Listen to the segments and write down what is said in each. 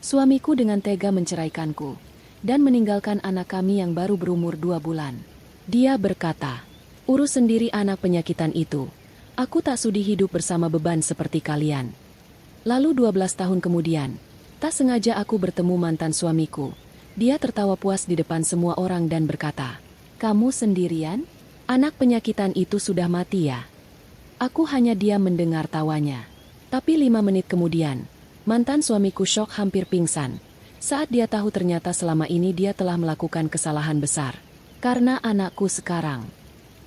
Suamiku dengan tega menceraikanku dan meninggalkan anak kami yang baru berumur 2 bulan. Dia berkata, urus sendiri anak penyakitan itu. Aku tak sudi hidup bersama beban seperti kalian. Lalu 12 tahun kemudian, tak sengaja aku bertemu mantan suamiku. Dia tertawa puas di depan semua orang dan berkata, kamu sendirian? Anak penyakitan itu sudah mati ya? Aku hanya diam mendengar tawanya. Tapi 5 menit kemudian, mantan suamiku syok hampir pingsan. Saat dia tahu ternyata selama ini dia telah melakukan kesalahan besar. Karena anakku sekarang.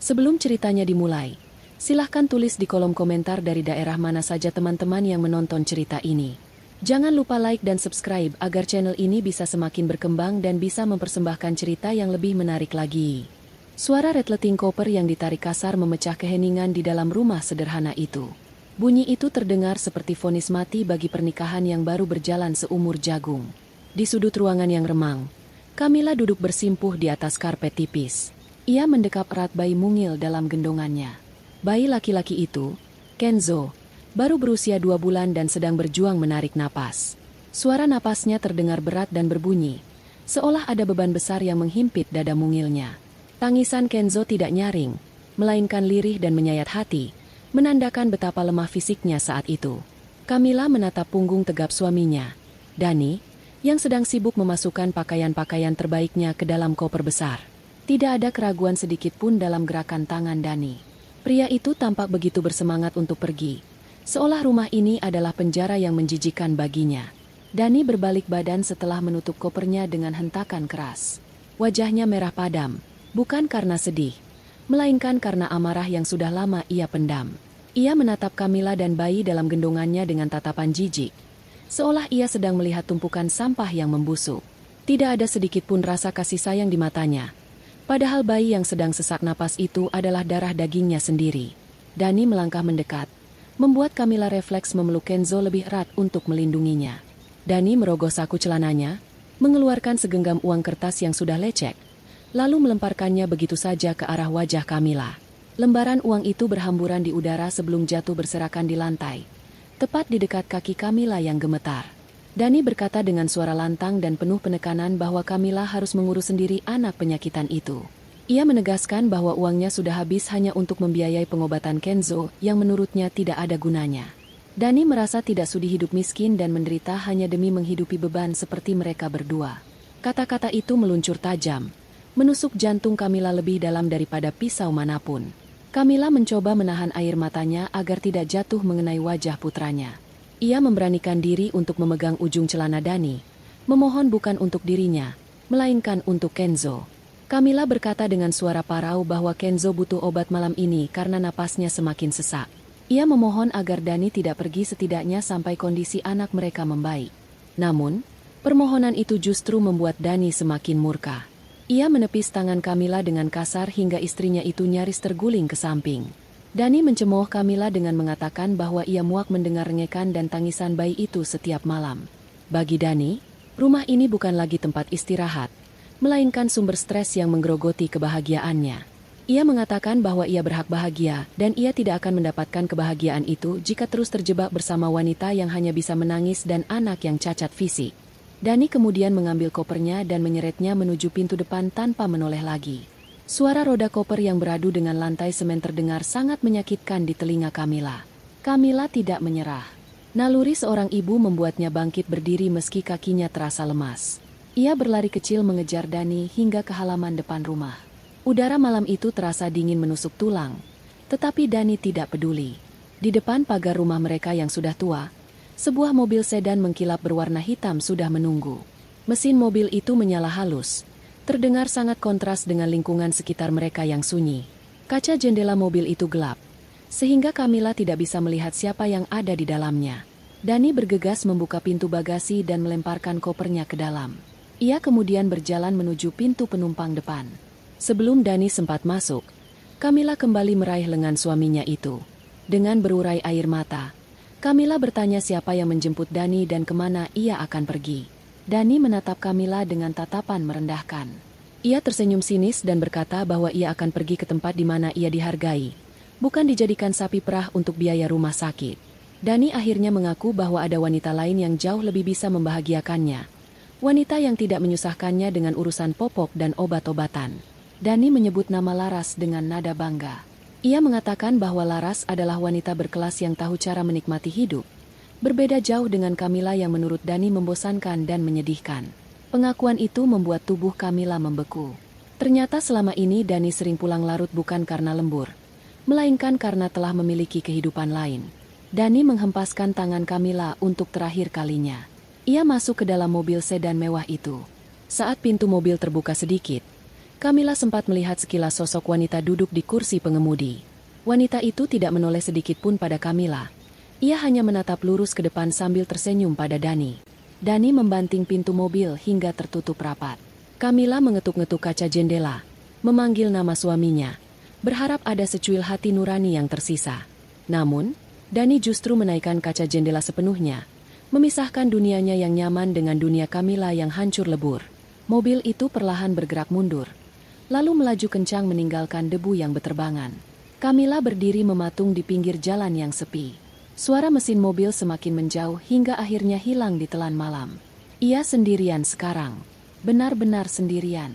Sebelum ceritanya dimulai, silahkan tulis di kolom komentar dari daerah mana saja teman-teman yang menonton cerita ini. Jangan lupa like dan subscribe agar channel ini bisa semakin berkembang dan bisa mempersembahkan cerita yang lebih menarik lagi. Suara resleting koper yang ditarik kasar memecah keheningan di dalam rumah sederhana itu. Bunyi itu terdengar seperti vonis mati bagi pernikahan yang baru berjalan seumur jagung. Di sudut ruangan yang remang, Camilla duduk bersimpuh di atas karpet tipis. Ia mendekap erat bayi mungil dalam gendongannya. Bayi laki-laki itu, Kenzo, baru berusia 2 bulan dan sedang berjuang menarik napas. Suara napasnya terdengar berat dan berbunyi, seolah ada beban besar yang menghimpit dada mungilnya. Tangisan Kenzo tidak nyaring, melainkan lirih dan menyayat hati, menandakan betapa lemah fisiknya saat itu. Camilla menatap punggung tegap suaminya, Dani, yang sedang sibuk memasukkan pakaian-pakaian terbaiknya ke dalam koper besar. Tidak ada keraguan sedikit pun dalam gerakan tangan Dani. Pria itu tampak begitu bersemangat untuk pergi, seolah rumah ini adalah penjara yang menjijikan baginya. Dani berbalik badan setelah menutup kopernya dengan hentakan keras. Wajahnya merah padam, bukan karena sedih, melainkan karena amarah yang sudah lama ia pendam. Ia menatap Camilla dan bayi dalam gendongannya dengan tatapan jijik, seolah ia sedang melihat tumpukan sampah yang membusuk. Tidak ada sedikit pun rasa kasih sayang di matanya. Padahal bayi yang sedang sesak napas itu adalah darah dagingnya sendiri. Dani melangkah mendekat, membuat Camilla refleks memeluk Kenzo lebih erat untuk melindunginya. Dani merogoh saku celananya, mengeluarkan segenggam uang kertas yang sudah lecek, lalu melemparkannya begitu saja ke arah wajah Camilla. Lembaran uang itu berhamburan di udara sebelum jatuh berserakan di lantai, tepat di dekat kaki Camilla yang gemetar. Dani berkata dengan suara lantang dan penuh penekanan bahwa Camilla harus mengurus sendiri anak penyakitan itu. Ia menegaskan bahwa uangnya sudah habis hanya untuk membiayai pengobatan Kenzo yang menurutnya tidak ada gunanya. Dani merasa tidak sudi hidup miskin dan menderita hanya demi menghidupi beban seperti mereka berdua. Kata-kata itu meluncur tajam, menusuk jantung Camilla lebih dalam daripada pisau manapun. Camilla mencoba menahan air matanya agar tidak jatuh mengenai wajah putranya. Ia memberanikan diri untuk memegang ujung celana Dani, memohon bukan untuk dirinya, melainkan untuk Kenzo. Camilla berkata dengan suara parau bahwa Kenzo butuh obat malam ini karena napasnya semakin sesak. Ia memohon agar Dani tidak pergi setidaknya sampai kondisi anak mereka membaik. Namun, permohonan itu justru membuat Dani semakin murka. Ia menepis tangan Camilla dengan kasar hingga istrinya itu nyaris terguling ke samping. Dani mencemooh Camilla dengan mengatakan bahwa ia muak mendengar rengekan dan tangisan bayi itu setiap malam. Bagi Dani, rumah ini bukan lagi tempat istirahat, melainkan sumber stres yang menggerogoti kebahagiaannya. Ia mengatakan bahwa ia berhak bahagia dan ia tidak akan mendapatkan kebahagiaan itu jika terus terjebak bersama wanita yang hanya bisa menangis dan anak yang cacat fisik. Dani kemudian mengambil kopernya dan menyeretnya menuju pintu depan tanpa menoleh lagi. Suara roda koper yang beradu dengan lantai semen terdengar sangat menyakitkan di telinga Camilla. Camilla tidak menyerah. Naluri seorang ibu membuatnya bangkit berdiri meski kakinya terasa lemas. Ia berlari kecil mengejar Dani hingga ke halaman depan rumah. Udara malam itu terasa dingin menusuk tulang, tetapi Dani tidak peduli. Di depan pagar rumah mereka yang sudah tua, sebuah mobil sedan mengkilap berwarna hitam sudah menunggu. Mesin mobil itu menyala halus, terdengar sangat kontras dengan lingkungan sekitar mereka yang sunyi. Kaca jendela mobil itu gelap, sehingga Camilla tidak bisa melihat siapa yang ada di dalamnya. Dani bergegas membuka pintu bagasi dan melemparkan kopernya ke dalam. Ia kemudian berjalan menuju pintu penumpang depan. Sebelum Dani sempat masuk, Camilla kembali meraih lengan suaminya itu. Dengan berurai air mata, Camilla bertanya siapa yang menjemput Dani dan kemana ia akan pergi. Dani menatap Camilla dengan tatapan merendahkan. Ia tersenyum sinis dan berkata bahwa ia akan pergi ke tempat di mana ia dihargai, bukan dijadikan sapi perah untuk biaya rumah sakit. Dani akhirnya mengaku bahwa ada wanita lain yang jauh lebih bisa membahagiakannya. Wanita yang tidak menyusahkannya dengan urusan popok dan obat-obatan. Dani menyebut nama Laras dengan nada bangga. Ia mengatakan bahwa Laras adalah wanita berkelas yang tahu cara menikmati hidup. Berbeda jauh dengan Kamila yang menurut Dani membosankan dan menyedihkan. Pengakuan itu membuat tubuh Kamila membeku. Ternyata selama ini Dani sering pulang larut bukan karena lembur, melainkan karena telah memiliki kehidupan lain. Dani menghempaskan tangan Kamila untuk terakhir kalinya. Ia masuk ke dalam mobil sedan mewah itu. Saat pintu mobil terbuka sedikit, Kamila sempat melihat sekilas sosok wanita duduk di kursi pengemudi. Wanita itu tidak menoleh sedikit pun pada Kamila. Ia hanya menatap lurus ke depan sambil tersenyum pada Dani. Dani membanting pintu mobil hingga tertutup rapat. Kamila mengetuk-ngetuk kaca jendela, memanggil nama suaminya, berharap ada secuil hati nurani yang tersisa. Namun, Dani justru menaikkan kaca jendela sepenuhnya, memisahkan dunianya yang nyaman dengan dunia Kamila yang hancur lebur. Mobil itu perlahan bergerak mundur, lalu melaju kencang meninggalkan debu yang beterbangan. Kamila berdiri mematung di pinggir jalan yang sepi. Suara mesin mobil semakin menjauh hingga akhirnya hilang di telan malam. Ia sendirian sekarang, benar-benar sendirian.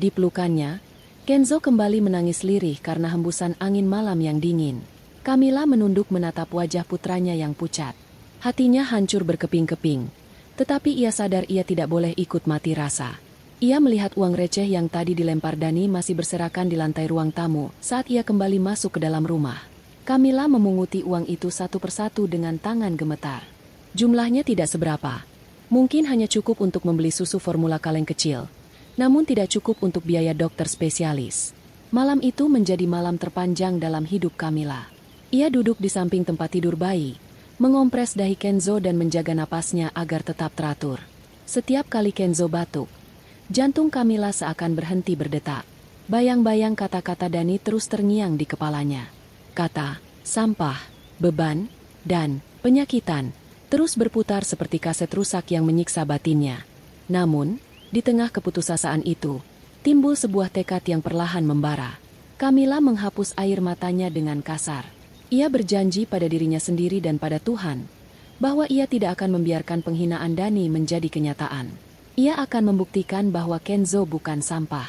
Di pelukannya, Kenzo kembali menangis lirih karena hembusan angin malam yang dingin. Kamila menunduk menatap wajah putranya yang pucat. Hatinya hancur berkeping-keping, tetapi ia sadar ia tidak boleh ikut mati rasa. Ia melihat uang receh yang tadi dilempar Dani masih berserakan di lantai ruang tamu saat ia kembali masuk ke dalam rumah. Kamila memunguti uang itu satu persatu dengan tangan gemetar. Jumlahnya tidak seberapa. Mungkin hanya cukup untuk membeli susu formula kaleng kecil, namun tidak cukup untuk biaya dokter spesialis. Malam itu menjadi malam terpanjang dalam hidup Kamila. Ia duduk di samping tempat tidur bayi, mengompres dahi Kenzo dan menjaga napasnya agar tetap teratur. Setiap kali Kenzo batuk, jantung Kamila seakan berhenti berdetak. Bayang-bayang kata-kata Dani terus terngiang di kepalanya. Kata, sampah, beban, dan penyakitan terus berputar seperti kaset rusak yang menyiksa batinnya. Namun, di tengah keputusasaan itu, timbul sebuah tekad yang perlahan membara. Kamila menghapus air matanya dengan kasar. Ia berjanji pada dirinya sendiri dan pada Tuhan, bahwa ia tidak akan membiarkan penghinaan Dani menjadi kenyataan. Ia akan membuktikan bahwa Kenzo bukan sampah.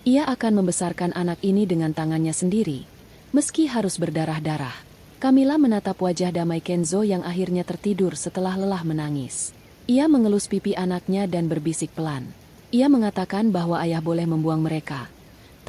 Ia akan membesarkan anak ini dengan tangannya sendiri, meski harus berdarah-darah. Kamila menatap wajah damai Kenzo yang akhirnya tertidur setelah lelah menangis. Ia mengelus pipi anaknya dan berbisik pelan. Ia mengatakan bahwa ayah boleh membuang mereka,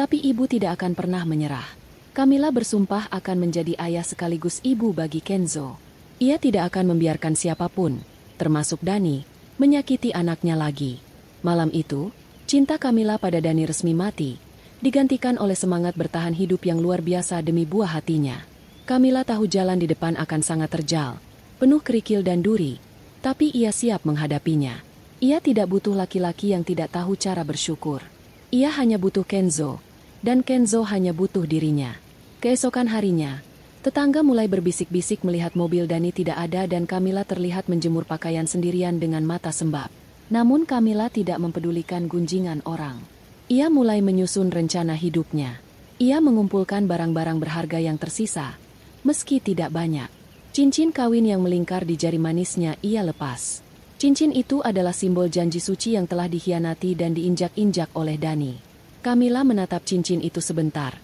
tapi ibu tidak akan pernah menyerah. Kamila bersumpah akan menjadi ayah sekaligus ibu bagi Kenzo. Ia tidak akan membiarkan siapapun, termasuk Dani, menyakiti anaknya lagi. Malam itu, cinta Kamila pada Dani resmi mati, digantikan oleh semangat bertahan hidup yang luar biasa demi buah hatinya. Kamila tahu jalan di depan akan sangat terjal, penuh kerikil dan duri, tapi ia siap menghadapinya. Ia tidak butuh laki-laki yang tidak tahu cara bersyukur. Ia hanya butuh Kenzo, dan Kenzo hanya butuh dirinya. Keesokan harinya, tetangga mulai berbisik-bisik melihat mobil Dani tidak ada dan Kamila terlihat menjemur pakaian sendirian dengan mata sembab. Namun Kamila tidak mempedulikan gunjingan orang. Ia mulai menyusun rencana hidupnya. Ia mengumpulkan barang-barang berharga yang tersisa, meski tidak banyak. Cincin kawin yang melingkar di jari manisnya ia lepas. Cincin itu adalah simbol janji suci yang telah dikhianati dan diinjak-injak oleh Dani. Kamila menatap cincin itu sebentar,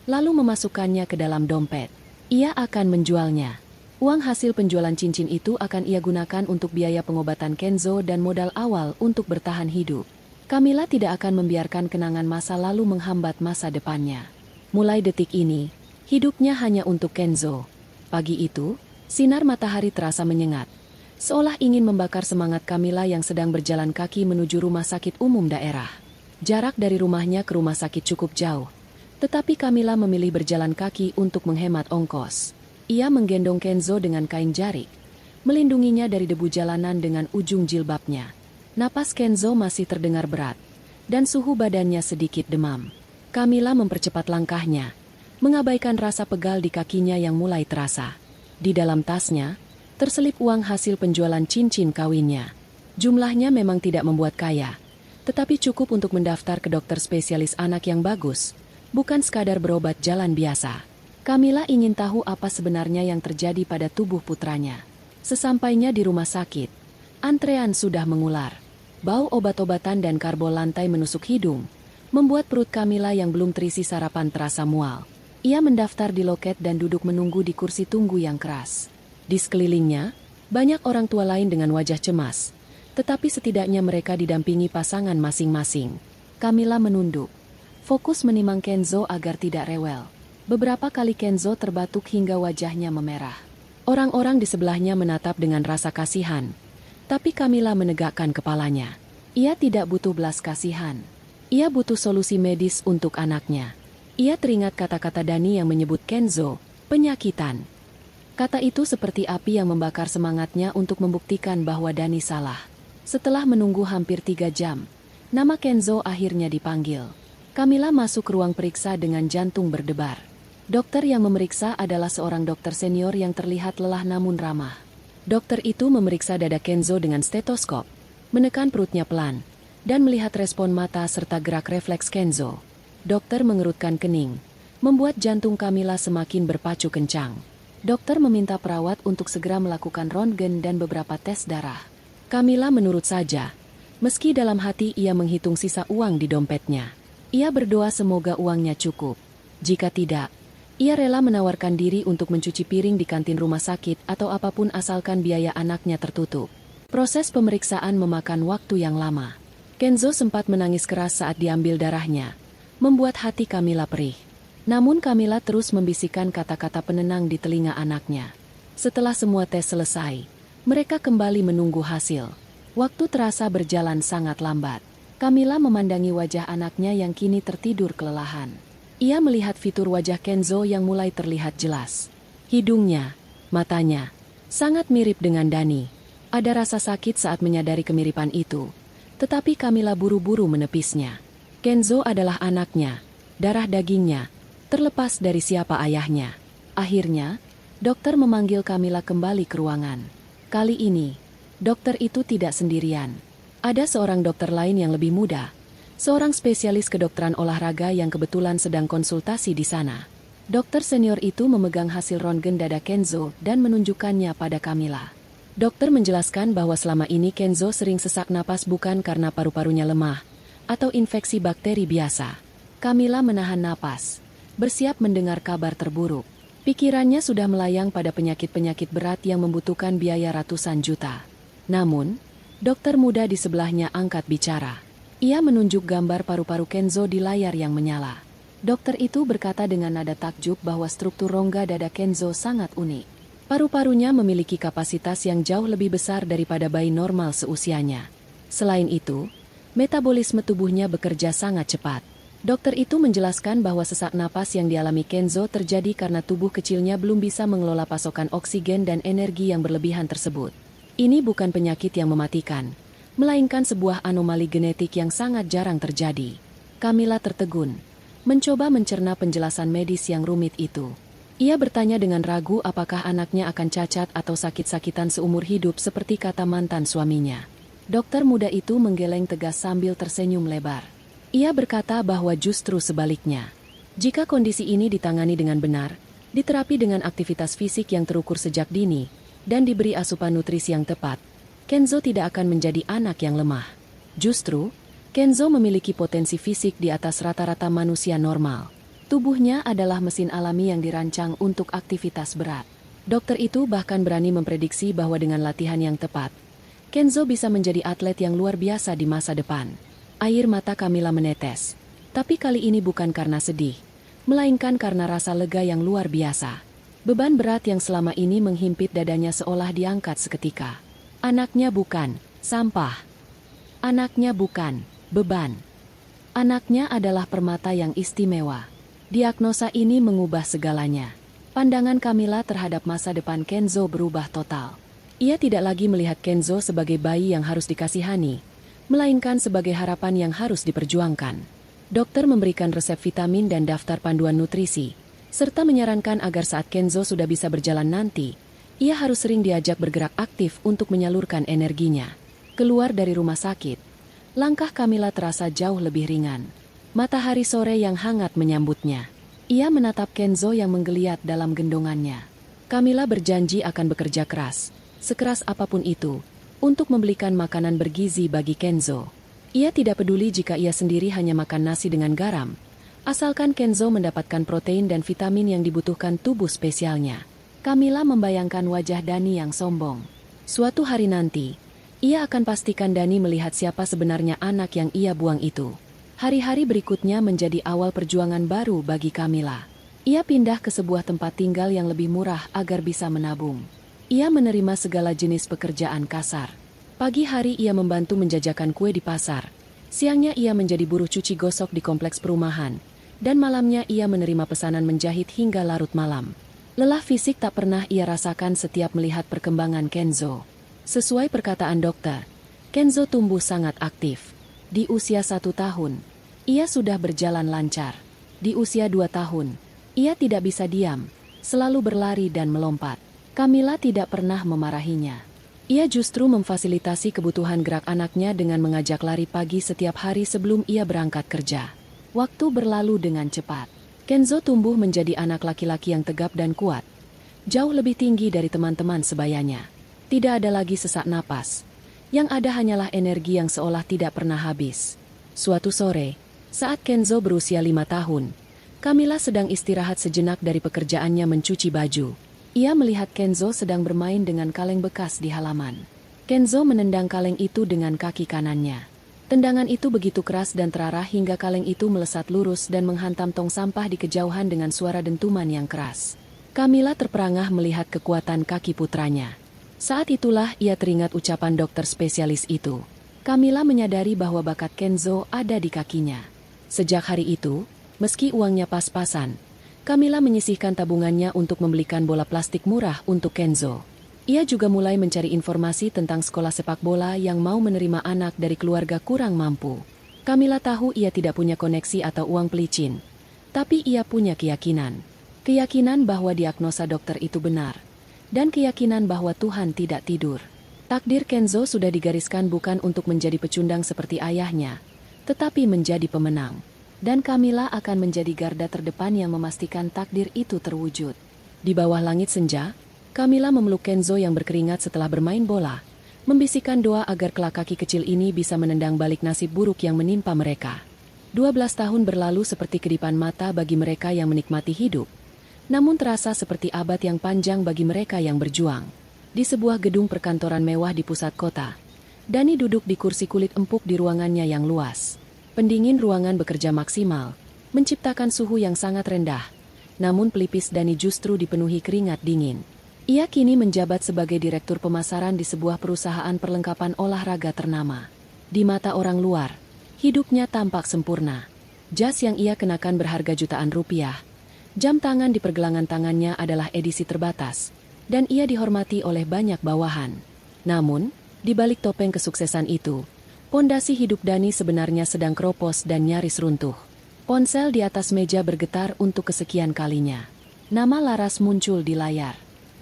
lalu memasukkannya ke dalam dompet. Ia akan menjualnya. Uang hasil penjualan cincin itu akan ia gunakan untuk biaya pengobatan Kenzo dan modal awal untuk bertahan hidup. Kamila tidak akan membiarkan kenangan masa lalu menghambat masa depannya. Mulai detik ini, hidupnya hanya untuk Kenzo. Pagi itu, sinar matahari terasa menyengat, seolah ingin membakar semangat Kamila yang sedang berjalan kaki menuju rumah sakit umum daerah. Jarak dari rumahnya ke rumah sakit cukup jauh, tetapi Kamila memilih berjalan kaki untuk menghemat ongkos. Ia menggendong Kenzo dengan kain jarik, melindunginya dari debu jalanan dengan ujung jilbabnya. Napas Kenzo masih terdengar berat, dan suhu badannya sedikit demam. Kamila mempercepat langkahnya, mengabaikan rasa pegal di kakinya yang mulai terasa. Di dalam tasnya, terselip uang hasil penjualan cincin kawinnya. Jumlahnya memang tidak membuat kaya, tetapi cukup untuk mendaftar ke dokter spesialis anak yang bagus, bukan sekadar berobat jalan biasa. Kamila ingin tahu apa sebenarnya yang terjadi pada tubuh putranya. Sesampainya di rumah sakit, antrean sudah mengular. Bau obat-obatan dan karbol lantai menusuk hidung, membuat perut Kamila yang belum terisi sarapan terasa mual. Ia mendaftar di loket dan duduk menunggu di kursi tunggu yang keras. Di sekelilingnya, banyak orang tua lain dengan wajah cemas, tetapi setidaknya mereka didampingi pasangan masing-masing. Kamila menunduk, fokus menimang Kenzo agar tidak rewel. Beberapa kali Kenzo terbatuk hingga wajahnya memerah. Orang-orang di sebelahnya menatap dengan rasa kasihan, tapi Kamila menegakkan kepalanya. Ia tidak butuh belas kasihan. Ia butuh solusi medis untuk anaknya. Ia teringat kata-kata Dani yang menyebut Kenzo penyakitan. Kata itu seperti api yang membakar semangatnya untuk membuktikan bahwa Dani salah. Setelah menunggu hampir 3 jam, nama Kenzo akhirnya dipanggil. Kamila masuk ruang periksa dengan jantung berdebar. Dokter yang memeriksa adalah seorang dokter senior yang terlihat lelah namun ramah. Dokter itu memeriksa dada Kenzo dengan stetoskop, menekan perutnya pelan, dan melihat respon mata serta gerak refleks Kenzo. Dokter mengerutkan kening, membuat jantung Kamila semakin berpacu kencang. Dokter meminta perawat untuk segera melakukan röntgen dan beberapa tes darah. Kamila menurut saja, meski dalam hati ia menghitung sisa uang di dompetnya. Ia berdoa semoga uangnya cukup. Jika tidak, ia rela menawarkan diri untuk mencuci piring di kantin rumah sakit atau apapun asalkan biaya anaknya tertutup. Proses pemeriksaan memakan waktu yang lama. Kenzo sempat menangis keras saat diambil darahnya, membuat hati Kamila perih. Namun Kamila terus membisikkan kata-kata penenang di telinga anaknya. Setelah semua tes selesai, mereka kembali menunggu hasil. Waktu terasa berjalan sangat lambat. Kamila memandangi wajah anaknya yang kini tertidur kelelahan. Ia melihat fitur wajah Kenzo yang mulai terlihat jelas. Hidungnya, matanya, sangat mirip dengan Dani. Ada rasa sakit saat menyadari kemiripan itu, tetapi Kamila buru-buru menepisnya. Kenzo adalah anaknya, darah dagingnya, terlepas dari siapa ayahnya. Akhirnya, dokter memanggil Kamila kembali ke ruangan. Kali ini, dokter itu tidak sendirian. Ada seorang dokter lain yang lebih muda, seorang spesialis kedokteran olahraga yang kebetulan sedang konsultasi di sana. Dokter senior itu memegang hasil röntgen dada Kenzo dan menunjukkannya pada Kamila. Dokter menjelaskan bahwa selama ini Kenzo sering sesak napas bukan karena paru-parunya lemah atau infeksi bakteri biasa. Kamila menahan napas, bersiap mendengar kabar terburuk. Pikirannya sudah melayang pada penyakit-penyakit berat yang membutuhkan biaya ratusan juta. Namun, dokter muda di sebelahnya angkat bicara. Ia menunjuk gambar paru-paru Kenzo di layar yang menyala. Dokter itu berkata dengan nada takjub bahwa struktur rongga dada Kenzo sangat unik. Paru-parunya memiliki kapasitas yang jauh lebih besar daripada bayi normal seusianya. Selain itu, metabolisme tubuhnya bekerja sangat cepat. Dokter itu menjelaskan bahwa sesak napas yang dialami Kenzo terjadi karena tubuh kecilnya belum bisa mengelola pasokan oksigen dan energi yang berlebihan tersebut. Ini bukan penyakit yang mematikan, melainkan sebuah anomali genetik yang sangat jarang terjadi. Kamila tertegun, mencoba mencerna penjelasan medis yang rumit itu. Ia bertanya dengan ragu apakah anaknya akan cacat atau sakit-sakitan seumur hidup seperti kata mantan suaminya. Dokter muda itu menggeleng tegas sambil tersenyum lebar. Ia berkata bahwa justru sebaliknya. Jika kondisi ini ditangani dengan benar, diterapi dengan aktivitas fisik yang terukur sejak dini, dan diberi asupan nutrisi yang tepat, Kenzo tidak akan menjadi anak yang lemah. Justru, Kenzo memiliki potensi fisik di atas rata-rata manusia normal. Tubuhnya adalah mesin alami yang dirancang untuk aktivitas berat. Dokter itu bahkan berani memprediksi bahwa dengan latihan yang tepat, Kenzo bisa menjadi atlet yang luar biasa di masa depan. Air mata Kamila menetes, tapi kali ini bukan karena sedih, melainkan karena rasa lega yang luar biasa. Beban berat yang selama ini menghimpit dadanya seolah diangkat seketika. Anaknya bukan sampah. Anaknya bukan beban. Anaknya adalah permata yang istimewa. Diagnosa ini mengubah segalanya. Pandangan Kamila terhadap masa depan Kenzo berubah total. Ia tidak lagi melihat Kenzo sebagai bayi yang harus dikasihani, melainkan sebagai harapan yang harus diperjuangkan. Dokter memberikan resep vitamin dan daftar panduan nutrisi, serta menyarankan agar saat Kenzo sudah bisa berjalan nanti, ia harus sering diajak bergerak aktif untuk menyalurkan energinya. Keluar dari rumah sakit, langkah Kamila terasa jauh lebih ringan. Matahari sore yang hangat menyambutnya. Ia menatap Kenzo yang menggeliat dalam gendongannya. Kamila berjanji akan bekerja keras, sekeras apapun itu, untuk membelikan makanan bergizi bagi Kenzo. Ia tidak peduli jika ia sendiri hanya makan nasi dengan garam, asalkan Kenzo mendapatkan protein dan vitamin yang dibutuhkan tubuh spesialnya. Kamila membayangkan wajah Dani yang sombong. Suatu hari nanti, ia akan pastikan Dani melihat siapa sebenarnya anak yang ia buang itu. Hari-hari berikutnya menjadi awal perjuangan baru bagi Kamila. Ia pindah ke sebuah tempat tinggal yang lebih murah agar bisa menabung. Ia menerima segala jenis pekerjaan kasar. Pagi hari ia membantu menjajakan kue di pasar. Siangnya ia menjadi buruh cuci gosok di kompleks perumahan. Dan malamnya ia menerima pesanan menjahit hingga larut malam. Lelah fisik tak pernah ia rasakan setiap melihat perkembangan Kenzo. Sesuai perkataan dokter, Kenzo tumbuh sangat aktif. Di usia 1 tahun, ia sudah berjalan lancar. Di usia 2 tahun, ia tidak bisa diam, selalu berlari dan melompat. Kamila tidak pernah memarahinya. Ia justru memfasilitasi kebutuhan gerak anaknya dengan mengajak lari pagi setiap hari sebelum ia berangkat kerja. Waktu berlalu dengan cepat. Kenzo tumbuh menjadi anak laki-laki yang tegap dan kuat. Jauh lebih tinggi dari teman-teman sebayanya. Tidak ada lagi sesak napas. Yang ada hanyalah energi yang seolah tidak pernah habis. Suatu sore, saat Kenzo berusia 5 tahun, Kamila sedang istirahat sejenak dari pekerjaannya mencuci baju. Ia melihat Kenzo sedang bermain dengan kaleng bekas di halaman. Kenzo menendang kaleng itu dengan kaki kanannya. Tendangan itu begitu keras dan terarah hingga kaleng itu melesat lurus dan menghantam tong sampah di kejauhan dengan suara dentuman yang keras. Kamila terperangah melihat kekuatan kaki putranya. Saat itulah ia teringat ucapan dokter spesialis itu. Kamila menyadari bahwa bakat Kenzo ada di kakinya. Sejak hari itu, meski uangnya pas-pasan, Kamila menyisihkan tabungannya untuk membelikan bola plastik murah untuk Kenzo. Ia juga mulai mencari informasi tentang sekolah sepak bola yang mau menerima anak dari keluarga kurang mampu. Kamila tahu ia tidak punya koneksi atau uang pelicin, tapi ia punya keyakinan. Keyakinan bahwa diagnosa dokter itu benar, dan keyakinan bahwa Tuhan tidak tidur. Takdir Kenzo sudah digariskan bukan untuk menjadi pecundang seperti ayahnya, tetapi menjadi pemenang. Dan Kamila akan menjadi garda terdepan yang memastikan takdir itu terwujud. Di bawah langit senja, Kamila memeluk Kenzo yang berkeringat setelah bermain bola, membisikkan doa agar kelak kaki kecil ini bisa menendang balik nasib buruk yang menimpa mereka. 12 tahun berlalu seperti kedipan mata bagi mereka yang menikmati hidup, namun terasa seperti abad yang panjang bagi mereka yang berjuang. Di sebuah gedung perkantoran mewah di pusat kota, Dani duduk di kursi kulit empuk di ruangannya yang luas. Pendingin ruangan bekerja maksimal, menciptakan suhu yang sangat rendah. Namun pelipis Dani justru dipenuhi keringat dingin. Ia kini menjabat sebagai direktur pemasaran di sebuah perusahaan perlengkapan olahraga ternama. Di mata orang luar, hidupnya tampak sempurna. Jas yang ia kenakan berharga jutaan rupiah. Jam tangan di pergelangan tangannya adalah edisi terbatas, dan ia dihormati oleh banyak bawahan. Namun, di balik topeng kesuksesan itu, pondasi hidup Dani sebenarnya sedang keropos dan nyaris runtuh. Ponsel di atas meja bergetar untuk kesekian kalinya. Nama Laras muncul di layar.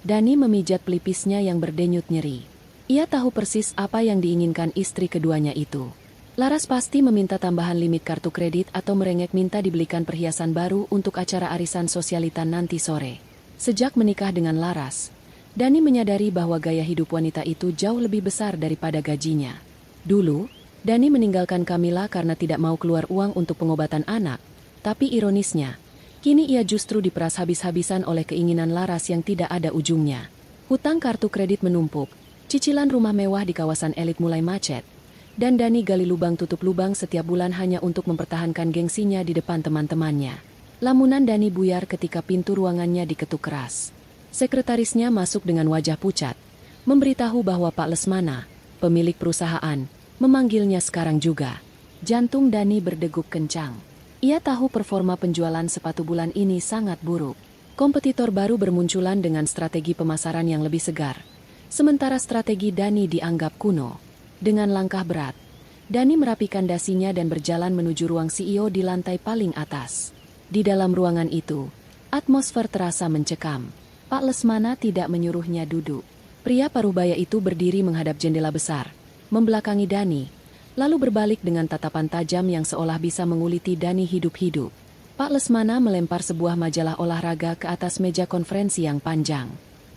Dani memijat pelipisnya yang berdenyut nyeri. Ia tahu persis apa yang diinginkan istri keduanya itu. Laras pasti meminta tambahan limit kartu kredit atau merengek minta dibelikan perhiasan baru untuk acara arisan sosialitan nanti sore. Sejak menikah dengan Laras, Dani menyadari bahwa gaya hidup wanita itu jauh lebih besar daripada gajinya. Dulu, Dani meninggalkan Kamila karena tidak mau keluar uang untuk pengobatan anak, tapi ironisnya, kini ia justru diperas habis-habisan oleh keinginan Laras yang tidak ada ujungnya. Hutang kartu kredit menumpuk, cicilan rumah mewah di kawasan elit mulai macet, dan Dani gali lubang tutup lubang setiap bulan hanya untuk mempertahankan gengsinya di depan teman-temannya. Lamunan Dani buyar ketika pintu ruangannya diketuk keras. Sekretarisnya masuk dengan wajah pucat, memberitahu bahwa Pak Lesmana, pemilik perusahaan, memanggilnya sekarang juga. Jantung Dani berdegup kencang. Ia tahu performa penjualan sepatu bulan ini sangat buruk. Kompetitor baru bermunculan dengan strategi pemasaran yang lebih segar. Sementara strategi Dani dianggap kuno. Dengan langkah berat, Dani merapikan dasinya dan berjalan menuju ruang CEO di lantai paling atas. Di dalam ruangan itu, atmosfer terasa mencekam. Pak Lesmana tidak menyuruhnya duduk. Pria parubaya itu berdiri menghadap jendela besar, membelakangi Dani, lalu berbalik dengan tatapan tajam yang seolah bisa menguliti Dani hidup-hidup. Pak Lesmana melempar sebuah majalah olahraga ke atas meja konferensi yang panjang.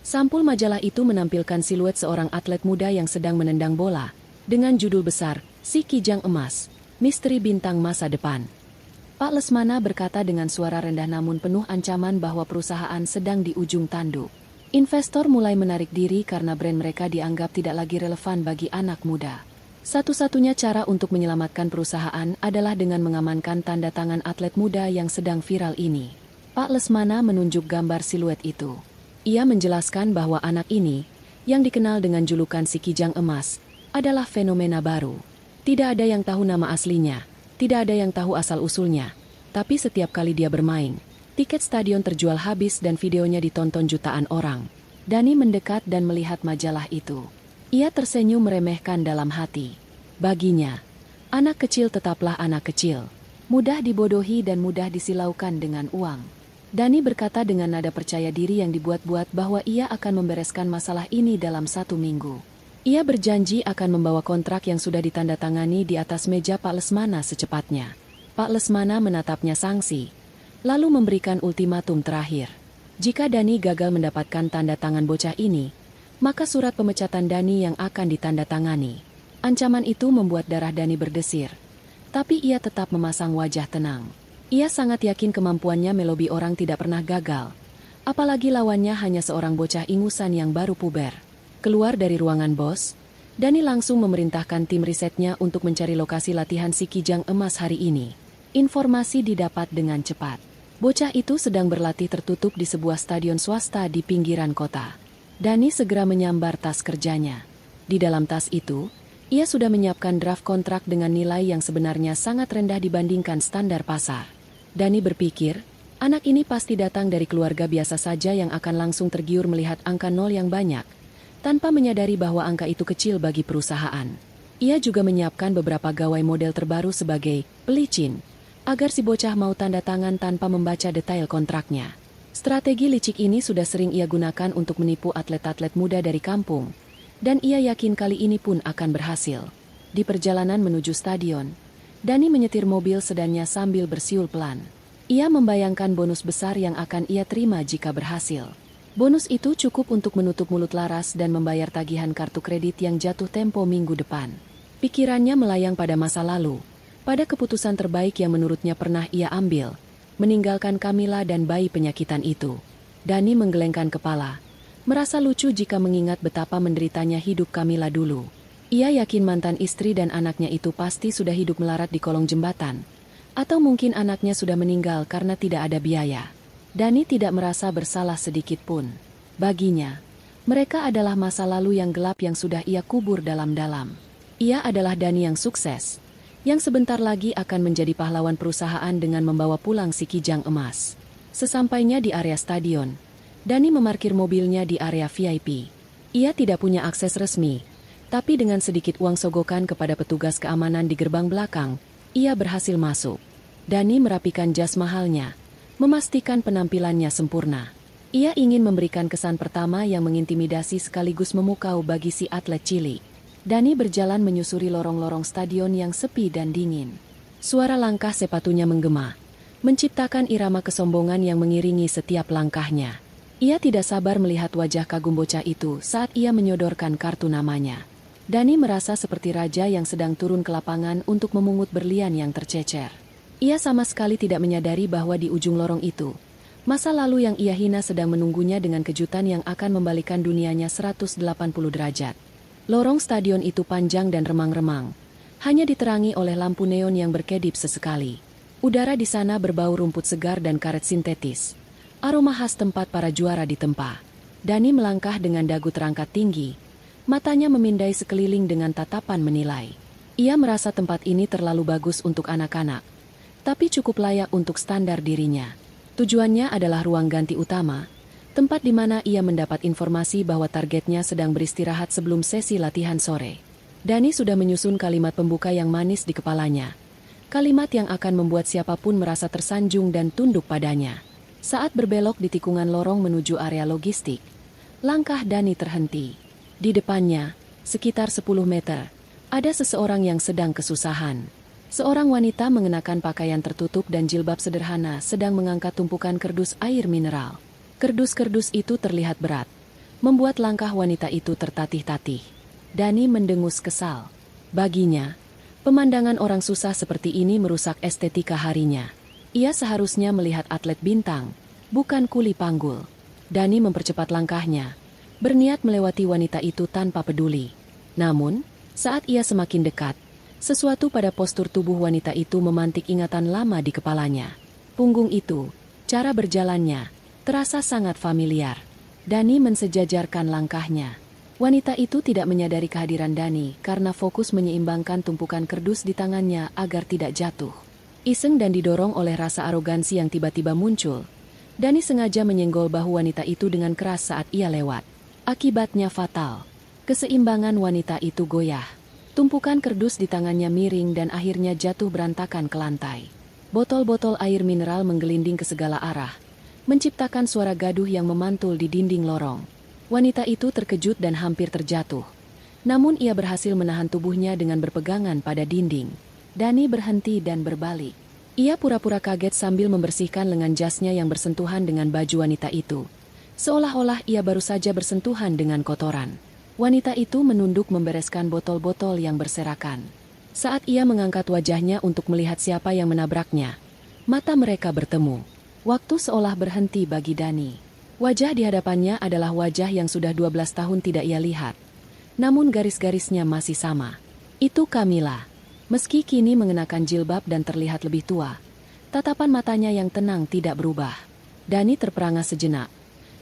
Sampul majalah itu menampilkan siluet seorang atlet muda yang sedang menendang bola, dengan judul besar, Si Kijang Emas, Misteri Bintang Masa Depan. Pak Lesmana berkata dengan suara rendah namun penuh ancaman bahwa perusahaan sedang di ujung tanduk. Investor mulai menarik diri karena brand mereka dianggap tidak lagi relevan bagi anak muda. Satu-satunya cara untuk menyelamatkan perusahaan adalah dengan mengamankan tanda tangan atlet muda yang sedang viral ini. Pak Lesmana menunjuk gambar siluet itu. Ia menjelaskan bahwa anak ini, yang dikenal dengan julukan Si Kijang Emas, adalah fenomena baru. Tidak ada yang tahu nama aslinya, tidak ada yang tahu asal-usulnya, tapi setiap kali dia bermain, tiket stadion terjual habis dan videonya ditonton jutaan orang. Dani mendekat dan melihat majalah itu. Ia tersenyum meremehkan dalam hati. Baginya, anak kecil tetaplah anak kecil, mudah dibodohi dan mudah disilaukan dengan uang. Dani berkata dengan nada percaya diri yang dibuat-buat bahwa ia akan membereskan masalah ini dalam 1 minggu. Ia berjanji akan membawa kontrak yang sudah ditandatangani di atas meja Pak Lesmana secepatnya. Pak Lesmana menatapnya sangsi, lalu memberikan ultimatum terakhir. Jika Dani gagal mendapatkan tanda tangan bocah ini, maka surat pemecatan Dani yang akan ditandatangani. Ancaman itu membuat darah Dani berdesir, tapi ia tetap memasang wajah tenang. Ia sangat yakin kemampuannya melobi orang tidak pernah gagal, apalagi lawannya hanya seorang bocah ingusan yang baru puber. Keluar dari ruangan bos, Dani langsung memerintahkan tim risetnya untuk mencari lokasi latihan Si Kijang Emas hari ini. Informasi didapat dengan cepat. Bocah itu sedang berlatih tertutup di sebuah stadion swasta di pinggiran kota. Dani segera menyambar tas kerjanya. Di dalam tas itu, ia sudah menyiapkan draft kontrak dengan nilai yang sebenarnya sangat rendah dibandingkan standar pasar. Dani berpikir, anak ini pasti datang dari keluarga biasa saja yang akan langsung tergiur melihat angka nol yang banyak, tanpa menyadari bahwa angka itu kecil bagi perusahaan. Ia juga menyiapkan beberapa gawai model terbaru sebagai pelicin, agar si bocah mau tanda tangan tanpa membaca detail kontraknya. Strategi licik ini sudah sering ia gunakan untuk menipu atlet-atlet muda dari kampung, dan ia yakin kali ini pun akan berhasil. Di perjalanan menuju stadion, Dani menyetir mobil sedannya sambil bersiul pelan. Ia membayangkan bonus besar yang akan ia terima jika berhasil. Bonus itu cukup untuk menutup mulut Laras dan membayar tagihan kartu kredit yang jatuh tempo minggu depan. Pikirannya melayang pada masa lalu, pada keputusan terbaik yang menurutnya pernah ia ambil, meninggalkan Kamila dan bayi penyakitan itu. Dani menggelengkan kepala, merasa lucu jika mengingat betapa menderitanya hidup Kamila dulu. Ia yakin mantan istri dan anaknya itu pasti sudah hidup melarat di kolong jembatan. Atau mungkin anaknya sudah meninggal karena tidak ada biaya. Dani tidak merasa bersalah sedikit pun. Baginya, mereka adalah masa lalu yang gelap yang sudah ia kubur dalam-dalam. Ia adalah Dani yang sukses, yang sebentar lagi akan menjadi pahlawan perusahaan dengan membawa pulang Si Kijang Emas. Sesampainya di area stadion, Dani memarkir mobilnya di area VIP. Ia tidak punya akses resmi, tapi dengan sedikit uang sogokan kepada petugas keamanan di gerbang belakang, ia berhasil masuk. Dani merapikan jas mahalnya, memastikan penampilannya sempurna. Ia ingin memberikan kesan pertama yang mengintimidasi sekaligus memukau bagi si atlet cilik. Dani berjalan menyusuri lorong-lorong stadion yang sepi dan dingin. Suara langkah sepatunya menggema, menciptakan irama kesombongan yang mengiringi setiap langkahnya. Ia tidak sabar melihat wajah kagum bocah itu saat ia menyodorkan kartu namanya. Dani merasa seperti raja yang sedang turun ke lapangan untuk memungut berlian yang tercecer. Ia sama sekali tidak menyadari bahwa di ujung lorong itu, masa lalu yang ia hina sedang menunggunya dengan kejutan yang akan membalikan dunianya 180 derajat. Lorong stadion itu panjang dan remang-remang, hanya diterangi oleh lampu neon yang berkedip sesekali. Udara di sana berbau rumput segar dan karet sintetis. Aroma khas tempat para juara ditempa. Dani melangkah dengan dagu terangkat tinggi, matanya memindai sekeliling dengan tatapan menilai. Ia merasa tempat ini terlalu bagus untuk anak-anak, tapi cukup layak untuk standar dirinya. Tujuannya adalah ruang ganti utama, tempat di mana ia mendapat informasi bahwa targetnya sedang beristirahat sebelum sesi latihan sore. Dani sudah menyusun kalimat pembuka yang manis di kepalanya. Kalimat yang akan membuat siapapun merasa tersanjung dan tunduk padanya. Saat berbelok di tikungan lorong menuju area logistik, langkah Dani terhenti. Di depannya, sekitar 10 meter, ada seseorang yang sedang kesusahan. Seorang wanita mengenakan pakaian tertutup dan jilbab sederhana sedang mengangkat tumpukan kerdus air mineral. Kerdus-kerdus itu terlihat berat, membuat langkah wanita itu tertatih-tatih. Dani mendengus kesal. Baginya, pemandangan orang susah seperti ini merusak estetika harinya. Ia seharusnya melihat atlet bintang, bukan kuli panggul. Dani mempercepat langkahnya, berniat melewati wanita itu tanpa peduli. Namun, saat ia semakin dekat, sesuatu pada postur tubuh wanita itu memantik ingatan lama di kepalanya. Punggung itu, cara berjalannya, terasa sangat familiar. Dani mensejajarkan langkahnya. Wanita itu tidak menyadari kehadiran Dani karena fokus menyeimbangkan tumpukan kerdus di tangannya agar tidak jatuh. Iseng dan didorong oleh rasa arogansi yang tiba-tiba muncul, Dani sengaja menyenggol bahu wanita itu dengan keras saat ia lewat. Akibatnya fatal. Keseimbangan wanita itu goyah. Tumpukan kerdus di tangannya miring dan akhirnya jatuh berantakan ke lantai. Botol-botol air mineral menggelinding ke segala arah, menciptakan suara gaduh yang memantul di dinding lorong. Wanita itu terkejut dan hampir terjatuh. Namun ia berhasil menahan tubuhnya dengan berpegangan pada dinding. Dani berhenti dan berbalik. Ia pura-pura kaget sambil membersihkan lengan jasnya yang bersentuhan dengan baju wanita itu. Seolah-olah ia baru saja bersentuhan dengan kotoran. Wanita itu menunduk membereskan botol-botol yang berserakan. Saat ia mengangkat wajahnya untuk melihat siapa yang menabraknya, mata mereka bertemu. Waktu seolah berhenti bagi Dani. Wajah di hadapannya adalah wajah yang sudah 12 tahun tidak ia lihat. Namun garis-garisnya masih sama. Itu Kamila. Meski kini mengenakan jilbab dan terlihat lebih tua, tatapan matanya yang tenang tidak berubah. Dani terperangah sejenak.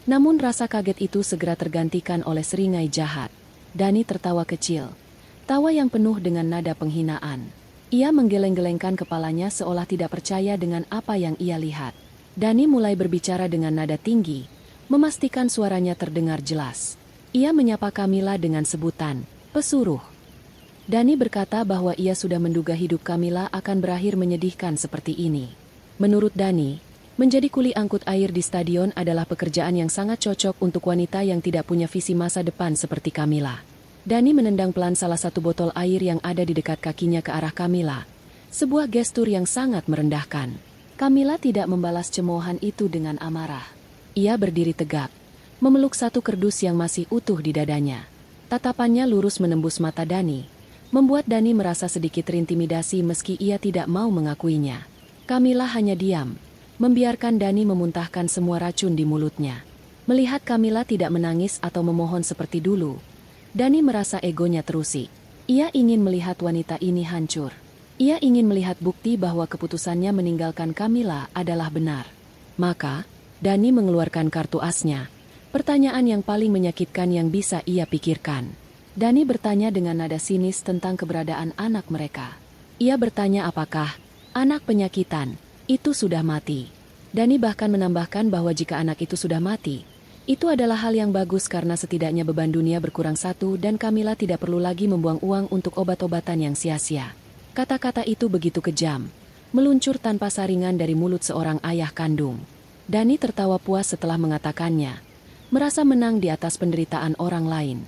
Namun rasa kaget itu segera tergantikan oleh seringai jahat. Dani tertawa kecil. Tawa yang penuh dengan nada penghinaan. Ia menggeleng-gelengkan kepalanya seolah tidak percaya dengan apa yang ia lihat. Dani mulai berbicara dengan nada tinggi, memastikan suaranya terdengar jelas. Ia menyapa Kamila dengan sebutan, pesuruh. Dani berkata bahwa ia sudah menduga hidup Kamila akan berakhir menyedihkan seperti ini. Menurut Dani, menjadi kuli angkut air di stadion adalah pekerjaan yang sangat cocok untuk wanita yang tidak punya visi masa depan seperti Kamila. Dani menendang pelan salah satu botol air yang ada di dekat kakinya ke arah Kamila. Sebuah gestur yang sangat merendahkan. Kamila tidak membalas cemoohan itu dengan amarah. Ia berdiri tegak, memeluk satu kerdus yang masih utuh di dadanya. Tatapannya lurus menembus mata Dani, membuat Dani merasa sedikit terintimidasi meski ia tidak mau mengakuinya. Kamila hanya diam, membiarkan Dani memuntahkan semua racun di mulutnya. Melihat Kamila tidak menangis atau memohon seperti dulu, Dani merasa egonya terusik. Ia ingin melihat wanita ini hancur. Ia ingin melihat bukti bahwa keputusannya meninggalkan Kamila adalah benar. Maka, Dani mengeluarkan kartu asnya. Pertanyaan yang paling menyakitkan yang bisa ia pikirkan. Dani bertanya dengan nada sinis tentang keberadaan anak mereka. Ia bertanya apakah anak penyakitan itu sudah mati. Dani bahkan menambahkan bahwa jika anak itu sudah mati, itu adalah hal yang bagus karena setidaknya beban dunia berkurang satu dan Kamila tidak perlu lagi membuang uang untuk obat-obatan yang sia-sia. Kata-kata itu begitu kejam, meluncur tanpa saringan dari mulut seorang ayah kandung. Dani tertawa puas setelah mengatakannya, merasa menang di atas penderitaan orang lain.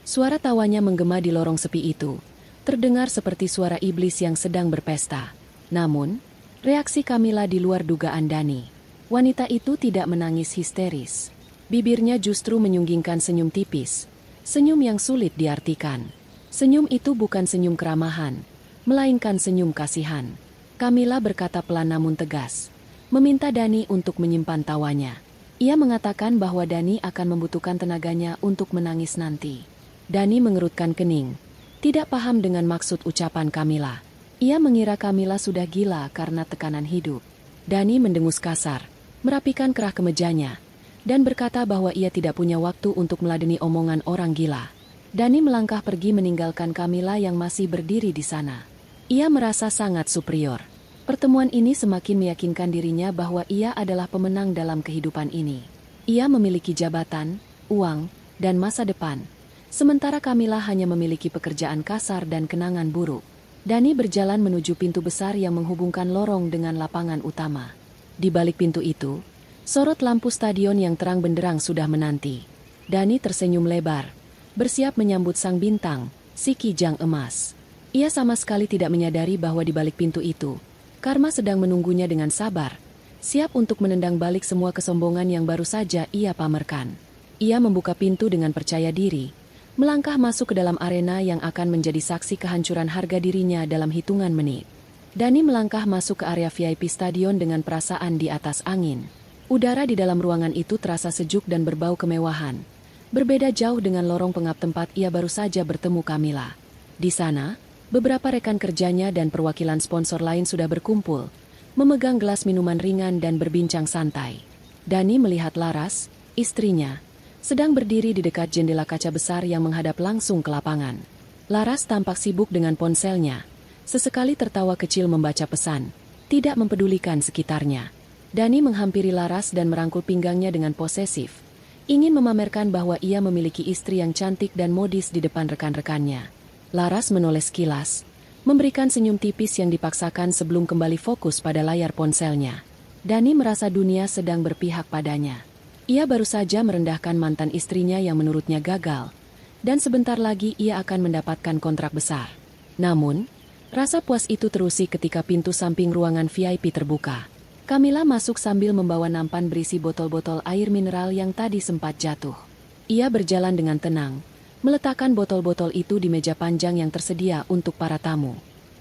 Suara tawanya menggema di lorong sepi itu, terdengar seperti suara iblis yang sedang berpesta. Namun, reaksi Kamila di luar dugaan Dani. Wanita itu tidak menangis histeris. Bibirnya justru menyunggingkan senyum tipis, senyum yang sulit diartikan. Senyum itu bukan senyum keramahan, melainkan senyum kasihan. Kamila berkata pelan namun tegas, meminta Dani untuk menyimpan tawanya. Ia mengatakan bahwa Dani akan membutuhkan tenaganya untuk menangis nanti. Dani mengerutkan kening, tidak paham dengan maksud ucapan Kamila. Ia mengira Kamila sudah gila karena tekanan hidup. Dani mendengus kasar, merapikan kerah kemejanya, dan berkata bahwa ia tidak punya waktu untuk meladeni omongan orang gila. Dani melangkah pergi meninggalkan Kamila yang masih berdiri di sana. Ia merasa sangat superior. Pertemuan ini semakin meyakinkan dirinya bahwa ia adalah pemenang dalam kehidupan ini. Ia memiliki jabatan, uang, dan masa depan. Sementara Kamila hanya memiliki pekerjaan kasar dan kenangan buruk. Dani berjalan menuju pintu besar yang menghubungkan lorong dengan lapangan utama. Di balik pintu itu, sorot lampu stadion yang terang benderang sudah menanti. Dani tersenyum lebar, bersiap menyambut sang bintang, si Kijang Emas. Ia sama sekali tidak menyadari bahwa di balik pintu itu, Karma sedang menunggunya dengan sabar, siap untuk menendang balik semua kesombongan yang baru saja ia pamerkan. Ia membuka pintu dengan percaya diri, melangkah masuk ke dalam arena yang akan menjadi saksi kehancuran harga dirinya dalam hitungan menit. Dani melangkah masuk ke area VIP stadion dengan perasaan di atas angin. Udara di dalam ruangan itu terasa sejuk dan berbau kemewahan. Berbeda jauh dengan lorong pengap tempat ia baru saja bertemu Camilla. Di sana, beberapa rekan kerjanya dan perwakilan sponsor lain sudah berkumpul, memegang gelas minuman ringan dan berbincang santai. Dani melihat Laras, istrinya, sedang berdiri di dekat jendela kaca besar yang menghadap langsung ke lapangan. Laras tampak sibuk dengan ponselnya, sesekali tertawa kecil membaca pesan, tidak mempedulikan sekitarnya. Dani menghampiri Laras dan merangkul pinggangnya dengan posesif, ingin memamerkan bahwa ia memiliki istri yang cantik dan modis di depan rekan-rekannya. Laras menoleh sekilas, memberikan senyum tipis yang dipaksakan sebelum kembali fokus pada layar ponselnya. Dani merasa dunia sedang berpihak padanya. Ia baru saja merendahkan mantan istrinya yang menurutnya gagal, dan sebentar lagi ia akan mendapatkan kontrak besar. Namun, rasa puas itu terusik ketika pintu samping ruangan VIP terbuka. Camilla masuk sambil membawa nampan berisi botol-botol air mineral yang tadi sempat jatuh. Ia berjalan dengan tenang, meletakkan botol-botol itu di meja panjang yang tersedia untuk para tamu.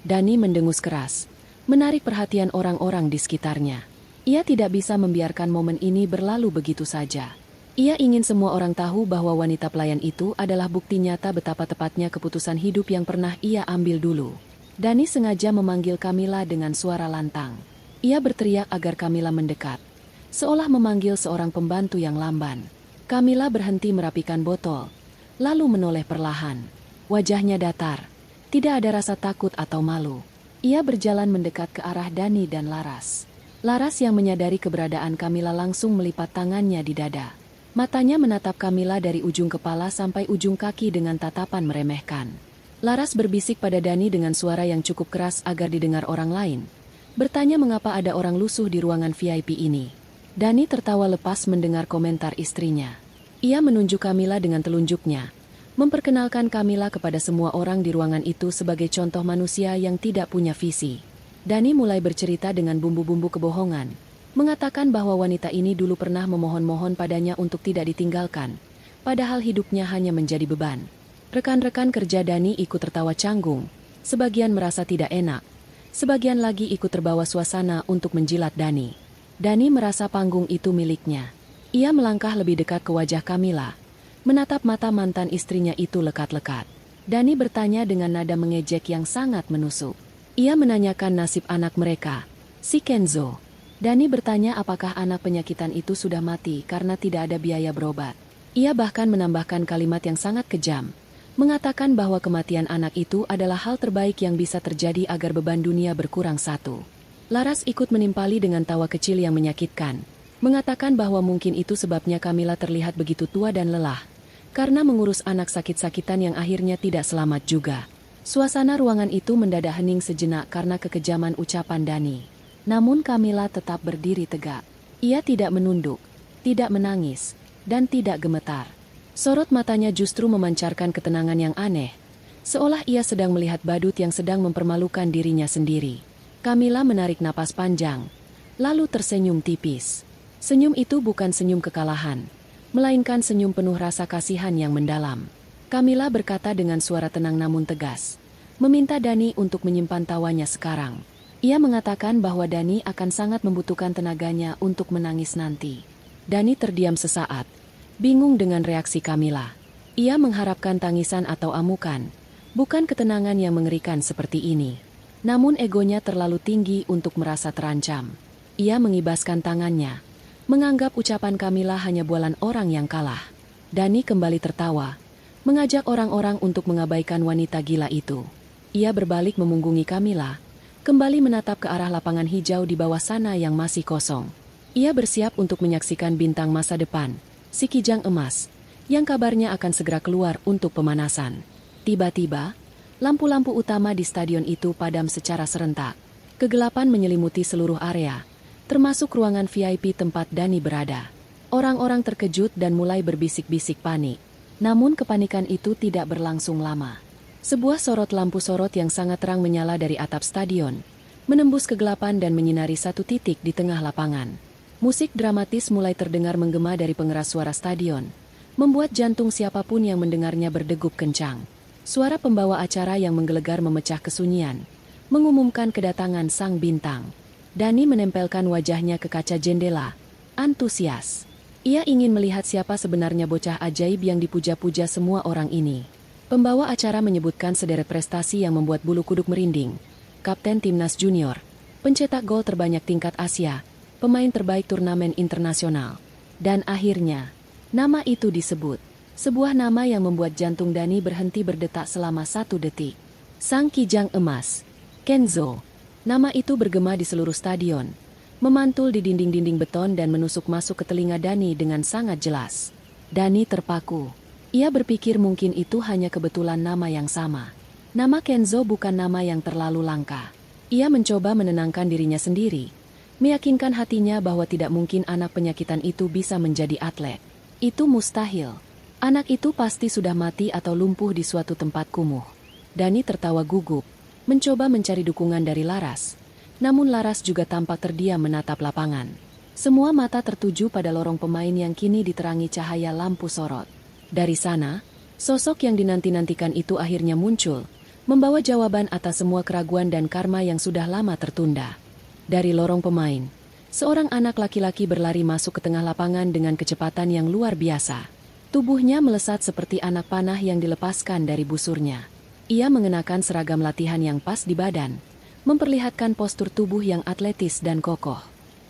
Dani mendengus keras, menarik perhatian orang-orang di sekitarnya. Ia tidak bisa membiarkan momen ini berlalu begitu saja. Ia ingin semua orang tahu bahwa wanita pelayan itu adalah bukti nyata betapa tepatnya keputusan hidup yang pernah ia ambil dulu. Dani sengaja memanggil Camilla dengan suara lantang. Ia berteriak agar Camilla mendekat, seolah memanggil seorang pembantu yang lamban. Camilla berhenti merapikan botol, lalu menoleh perlahan. Wajahnya datar, tidak ada rasa takut atau malu. Ia berjalan mendekat ke arah Dani dan Laras. Laras yang menyadari keberadaan Camilla langsung melipat tangannya di dada. Matanya menatap Camilla dari ujung kepala sampai ujung kaki dengan tatapan meremehkan. Laras berbisik pada Dani dengan suara yang cukup keras agar didengar orang lain. Bertanya mengapa ada orang lusuh di ruangan VIP ini. Dani tertawa lepas mendengar komentar istrinya. Ia menunjuk Camilla dengan telunjuknya, memperkenalkan Camilla kepada semua orang di ruangan itu sebagai contoh manusia yang tidak punya visi. Dani mulai bercerita dengan bumbu-bumbu kebohongan, mengatakan bahwa wanita ini dulu pernah memohon-mohon padanya untuk tidak ditinggalkan, padahal hidupnya hanya menjadi beban. Rekan-rekan kerja Dani ikut tertawa canggung, sebagian merasa tidak enak, sebagian lagi ikut terbawa suasana untuk menjilat Dani. Dani merasa panggung itu miliknya. Ia melangkah lebih dekat ke wajah Camilla, menatap mata mantan istrinya itu lekat-lekat. Dani bertanya dengan nada mengejek yang sangat menusuk. Ia menanyakan nasib anak mereka, si Kenzo. Dani bertanya apakah anak penyakitan itu sudah mati karena tidak ada biaya berobat. Ia bahkan menambahkan kalimat yang sangat kejam, mengatakan bahwa kematian anak itu adalah hal terbaik yang bisa terjadi agar beban dunia berkurang satu. Laras ikut menimpali dengan tawa kecil yang menyakitkan, mengatakan bahwa mungkin itu sebabnya Camilla terlihat begitu tua dan lelah, karena mengurus anak sakit-sakitan yang akhirnya tidak selamat juga. Suasana ruangan itu mendadak hening sejenak karena kekejaman ucapan Dani. Namun Camilla tetap berdiri tegak. Ia tidak menunduk, tidak menangis, dan tidak gemetar. Sorot matanya justru memancarkan ketenangan yang aneh, seolah ia sedang melihat badut yang sedang mempermalukan dirinya sendiri. Camilla menarik napas panjang, lalu tersenyum tipis. Senyum itu bukan senyum kekalahan, melainkan senyum penuh rasa kasihan yang mendalam. Camilla berkata dengan suara tenang namun tegas, meminta Dani untuk menyimpan tawanya sekarang. Ia mengatakan bahwa Dani akan sangat membutuhkan tenaganya untuk menangis nanti. Dani terdiam sesaat, bingung dengan reaksi Camilla. Ia mengharapkan tangisan atau amukan, bukan ketenangan yang mengerikan seperti ini. Namun egonya terlalu tinggi untuk merasa terancam. Ia mengibaskan tangannya, menganggap ucapan Camilla hanya bualan orang yang kalah. Dani kembali tertawa, mengajak orang-orang untuk mengabaikan wanita gila itu. Ia berbalik memunggungi Camilla, kembali menatap ke arah lapangan hijau di bawah sana yang masih kosong. Ia bersiap untuk menyaksikan bintang masa depan, si Kijang Emas, yang kabarnya akan segera keluar untuk pemanasan. Tiba-tiba, lampu-lampu utama di stadion itu padam secara serentak. Kegelapan menyelimuti seluruh area, termasuk ruangan VIP tempat Dani berada. Orang-orang terkejut dan mulai berbisik-bisik panik. Namun kepanikan itu tidak berlangsung lama. Sebuah sorot lampu sorot yang sangat terang menyala dari atap stadion, menembus kegelapan dan menyinari satu titik di tengah lapangan. Musik dramatis mulai terdengar menggema dari pengeras suara stadion, membuat jantung siapapun yang mendengarnya berdegup kencang. Suara pembawa acara yang menggelegar memecah kesunyian, mengumumkan kedatangan sang bintang. Dani menempelkan wajahnya ke kaca jendela, antusias. Ia ingin melihat siapa sebenarnya bocah ajaib yang dipuja-puja semua orang ini. Pembawa acara menyebutkan sederet prestasi yang membuat bulu kuduk merinding. Kapten Timnas Junior, pencetak gol terbanyak tingkat Asia, pemain terbaik turnamen internasional. Dan akhirnya, nama itu disebut. Sebuah nama yang membuat jantung Dani berhenti berdetak selama 1 detik. Sang Kijang Emas, Kenzo. Nama itu bergema di seluruh stadion, memantul di dinding-dinding beton dan menusuk masuk ke telinga Dani dengan sangat jelas. Dani terpaku. Ia berpikir mungkin itu hanya kebetulan nama yang sama. Nama Kenzo bukan nama yang terlalu langka. Ia mencoba menenangkan dirinya sendiri, meyakinkan hatinya bahwa tidak mungkin anak penyakitan itu bisa menjadi atlet. Itu mustahil. Anak itu pasti sudah mati atau lumpuh di suatu tempat kumuh. Dani tertawa gugup, mencoba mencari dukungan dari Laras. Namun Laras juga tampak terdiam menatap lapangan. Semua mata tertuju pada lorong pemain yang kini diterangi cahaya lampu sorot. Dari sana, sosok yang dinanti-nantikan itu akhirnya muncul, membawa jawaban atas semua keraguan dan karma yang sudah lama tertunda. Dari lorong pemain, seorang anak laki-laki berlari masuk ke tengah lapangan dengan kecepatan yang luar biasa. Tubuhnya melesat seperti anak panah yang dilepaskan dari busurnya. Ia mengenakan seragam latihan yang pas di badan, memperlihatkan postur tubuh yang atletis dan kokoh.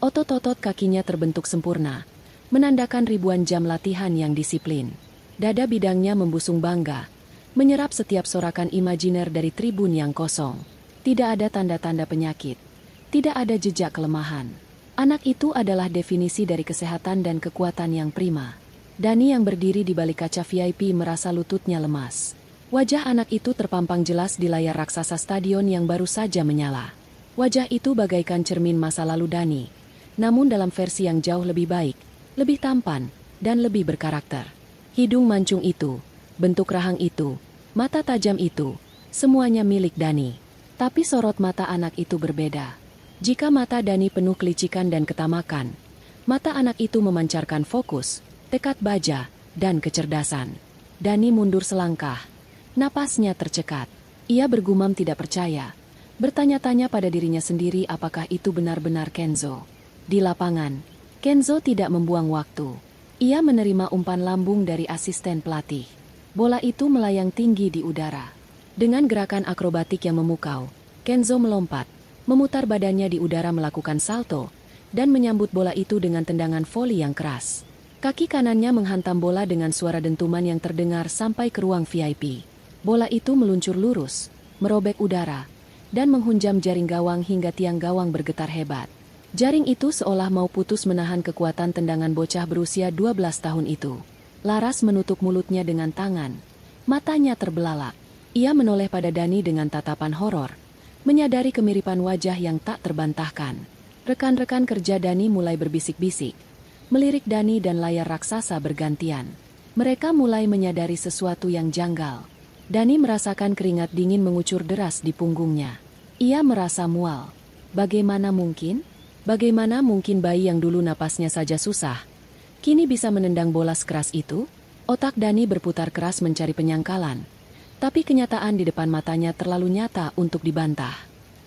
Otot-otot kakinya terbentuk sempurna, menandakan ribuan jam latihan yang disiplin. Dada bidangnya membusung bangga, menyerap setiap sorakan imajiner dari tribun yang kosong. Tidak ada tanda-tanda penyakit, tidak ada jejak kelemahan. Anak itu adalah definisi dari kesehatan dan kekuatan yang prima. Dani yang berdiri di balik kaca VIP merasa lututnya lemas. Wajah anak itu terpampang jelas di layar raksasa stadion yang baru saja menyala. Wajah itu bagaikan cermin masa lalu Dani, namun dalam versi yang jauh lebih baik, lebih tampan, dan lebih berkarakter. Hidung mancung itu, bentuk rahang itu, mata tajam itu, semuanya milik Dani. Tapi sorot mata anak itu berbeda. Jika mata Dani penuh kelicikan dan ketamakan, mata anak itu memancarkan fokus, tekad baja, dan kecerdasan. Dani mundur selangkah. Napasnya tercekat. Ia bergumam tidak percaya. Bertanya-tanya pada dirinya sendiri apakah itu benar-benar Kenzo. Di lapangan, Kenzo tidak membuang waktu. Ia menerima umpan lambung dari asisten pelatih. Bola itu melayang tinggi di udara. Dengan gerakan akrobatik yang memukau, Kenzo melompat, memutar badannya di udara melakukan salto, dan menyambut bola itu dengan tendangan voli yang keras. Kaki kanannya menghantam bola dengan suara dentuman yang terdengar sampai ke ruang VIP. Bola itu meluncur lurus, merobek udara, dan menghunjam jaring gawang hingga tiang gawang bergetar hebat. Jaring itu seolah mau putus menahan kekuatan tendangan bocah berusia 12 tahun itu. Laras menutup mulutnya dengan tangan. Matanya terbelalak. Ia menoleh pada Dani dengan tatapan horor, menyadari kemiripan wajah yang tak terbantahkan. Rekan-rekan kerja Dani mulai berbisik-bisik, melirik Dani dan layar raksasa bergantian. Mereka mulai menyadari sesuatu yang janggal. Dani merasakan keringat dingin mengucur deras di punggungnya. Ia merasa mual. Bagaimana mungkin? Bagaimana mungkin bayi yang dulu napasnya saja susah, kini bisa menendang bola sekeras itu? Otak Dani berputar keras mencari penyangkalan. Tapi kenyataan di depan matanya terlalu nyata untuk dibantah.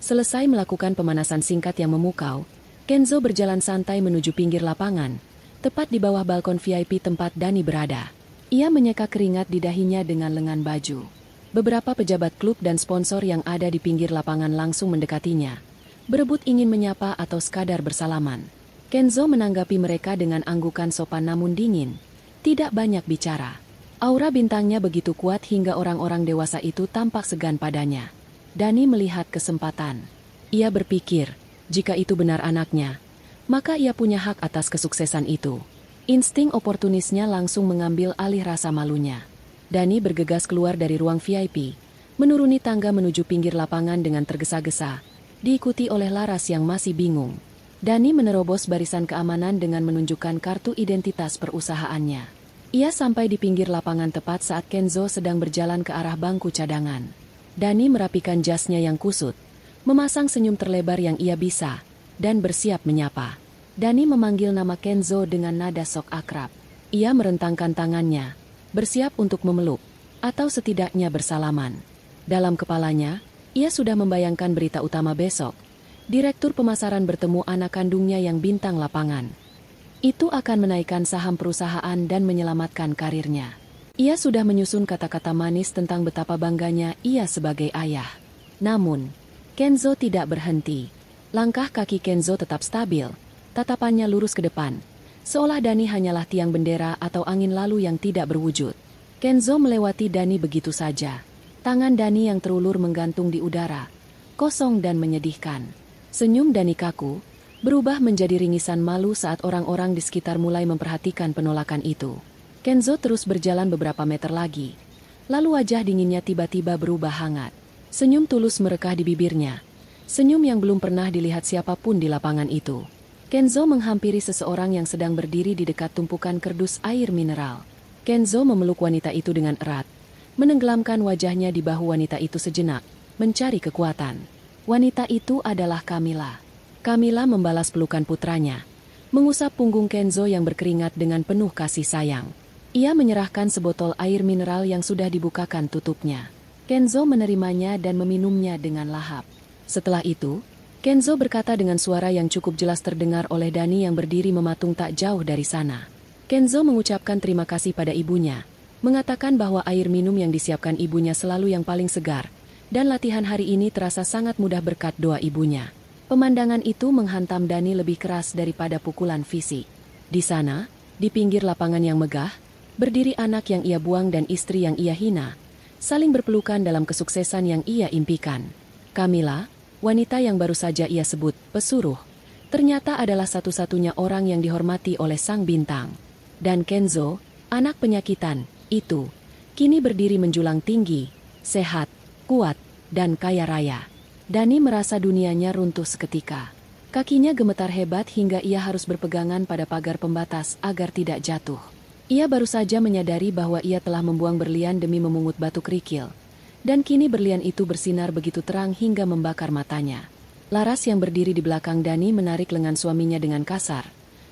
Selesai melakukan pemanasan singkat yang memukau, Kenzo berjalan santai menuju pinggir lapangan, tepat di bawah balkon VIP tempat Dani berada. Ia menyeka keringat di dahinya dengan lengan baju. Beberapa pejabat klub dan sponsor yang ada di pinggir lapangan langsung mendekatinya, berebut ingin menyapa atau sekadar bersalaman. Kenzo menanggapi mereka dengan anggukan sopan namun dingin, tidak banyak bicara. Aura bintangnya begitu kuat hingga orang-orang dewasa itu tampak segan padanya. Dani melihat kesempatan. Ia berpikir, jika itu benar anaknya, maka ia punya hak atas kesuksesan itu. Insting oportunisnya langsung mengambil alih rasa malunya. Dani bergegas keluar dari ruang VIP, menuruni tangga menuju pinggir lapangan dengan tergesa-gesa, diikuti oleh Laras yang masih bingung. Dani menerobos barisan keamanan dengan menunjukkan kartu identitas perusahaannya. Ia sampai di pinggir lapangan tepat saat Kenzo sedang berjalan ke arah bangku cadangan. Dani merapikan jasnya yang kusut, memasang senyum terlebar yang ia bisa, dan bersiap menyapa. Dani memanggil nama Kenzo dengan nada sok akrab. Ia merentangkan tangannya, bersiap untuk memeluk, atau setidaknya bersalaman. Dalam kepalanya, ia sudah membayangkan berita utama besok. Direktur pemasaran bertemu anak kandungnya yang bintang lapangan. Itu akan menaikkan saham perusahaan dan menyelamatkan karirnya. Ia sudah menyusun kata-kata manis tentang betapa bangganya ia sebagai ayah. Namun, Kenzo tidak berhenti. Langkah kaki Kenzo tetap stabil, tatapannya lurus ke depan, seolah Dani hanyalah tiang bendera atau angin lalu yang tidak berwujud. Kenzo melewati Dani begitu saja. Tangan Dani yang terulur menggantung di udara, kosong dan menyedihkan. Senyum Dani kaku, berubah menjadi ringisan malu saat orang-orang di sekitar mulai memperhatikan penolakan itu. Kenzo terus berjalan beberapa meter lagi. Lalu wajah dinginnya tiba-tiba berubah hangat. Senyum tulus merekah di bibirnya. Senyum yang belum pernah dilihat siapapun di lapangan itu. Kenzo menghampiri seseorang yang sedang berdiri di dekat tumpukan kerdus air mineral. Kenzo memeluk wanita itu dengan erat, menenggelamkan wajahnya di bahu wanita itu sejenak, mencari kekuatan. Wanita itu adalah Camilla. Camilla membalas pelukan putranya, mengusap punggung Kenzo yang berkeringat dengan penuh kasih sayang. Ia menyerahkan sebotol air mineral yang sudah dibukakan tutupnya. Kenzo menerimanya dan meminumnya dengan lahap. Setelah itu, Kenzo berkata dengan suara yang cukup jelas terdengar oleh Dani yang berdiri mematung tak jauh dari sana. Kenzo mengucapkan terima kasih pada ibunya, mengatakan bahwa air minum yang disiapkan ibunya selalu yang paling segar, dan latihan hari ini terasa sangat mudah berkat doa ibunya. Pemandangan itu menghantam Dani lebih keras daripada pukulan fisik. Di sana, di pinggir lapangan yang megah, berdiri anak yang ia buang dan istri yang ia hina, saling berpelukan dalam kesuksesan yang ia impikan. Camilla, wanita yang baru saja ia sebut pesuruh, ternyata adalah satu-satunya orang yang dihormati oleh sang bintang. Dan Kenzo, anak penyakitan, itu, kini berdiri menjulang tinggi, sehat, kuat, dan kaya raya. Dani merasa dunianya runtuh seketika. Kakinya gemetar hebat hingga ia harus berpegangan pada pagar pembatas agar tidak jatuh. Ia baru saja menyadari bahwa ia telah membuang berlian demi memungut batu kerikil. Dan kini berlian itu bersinar begitu terang hingga membakar matanya. Laras yang berdiri di belakang Dani menarik lengan suaminya dengan kasar,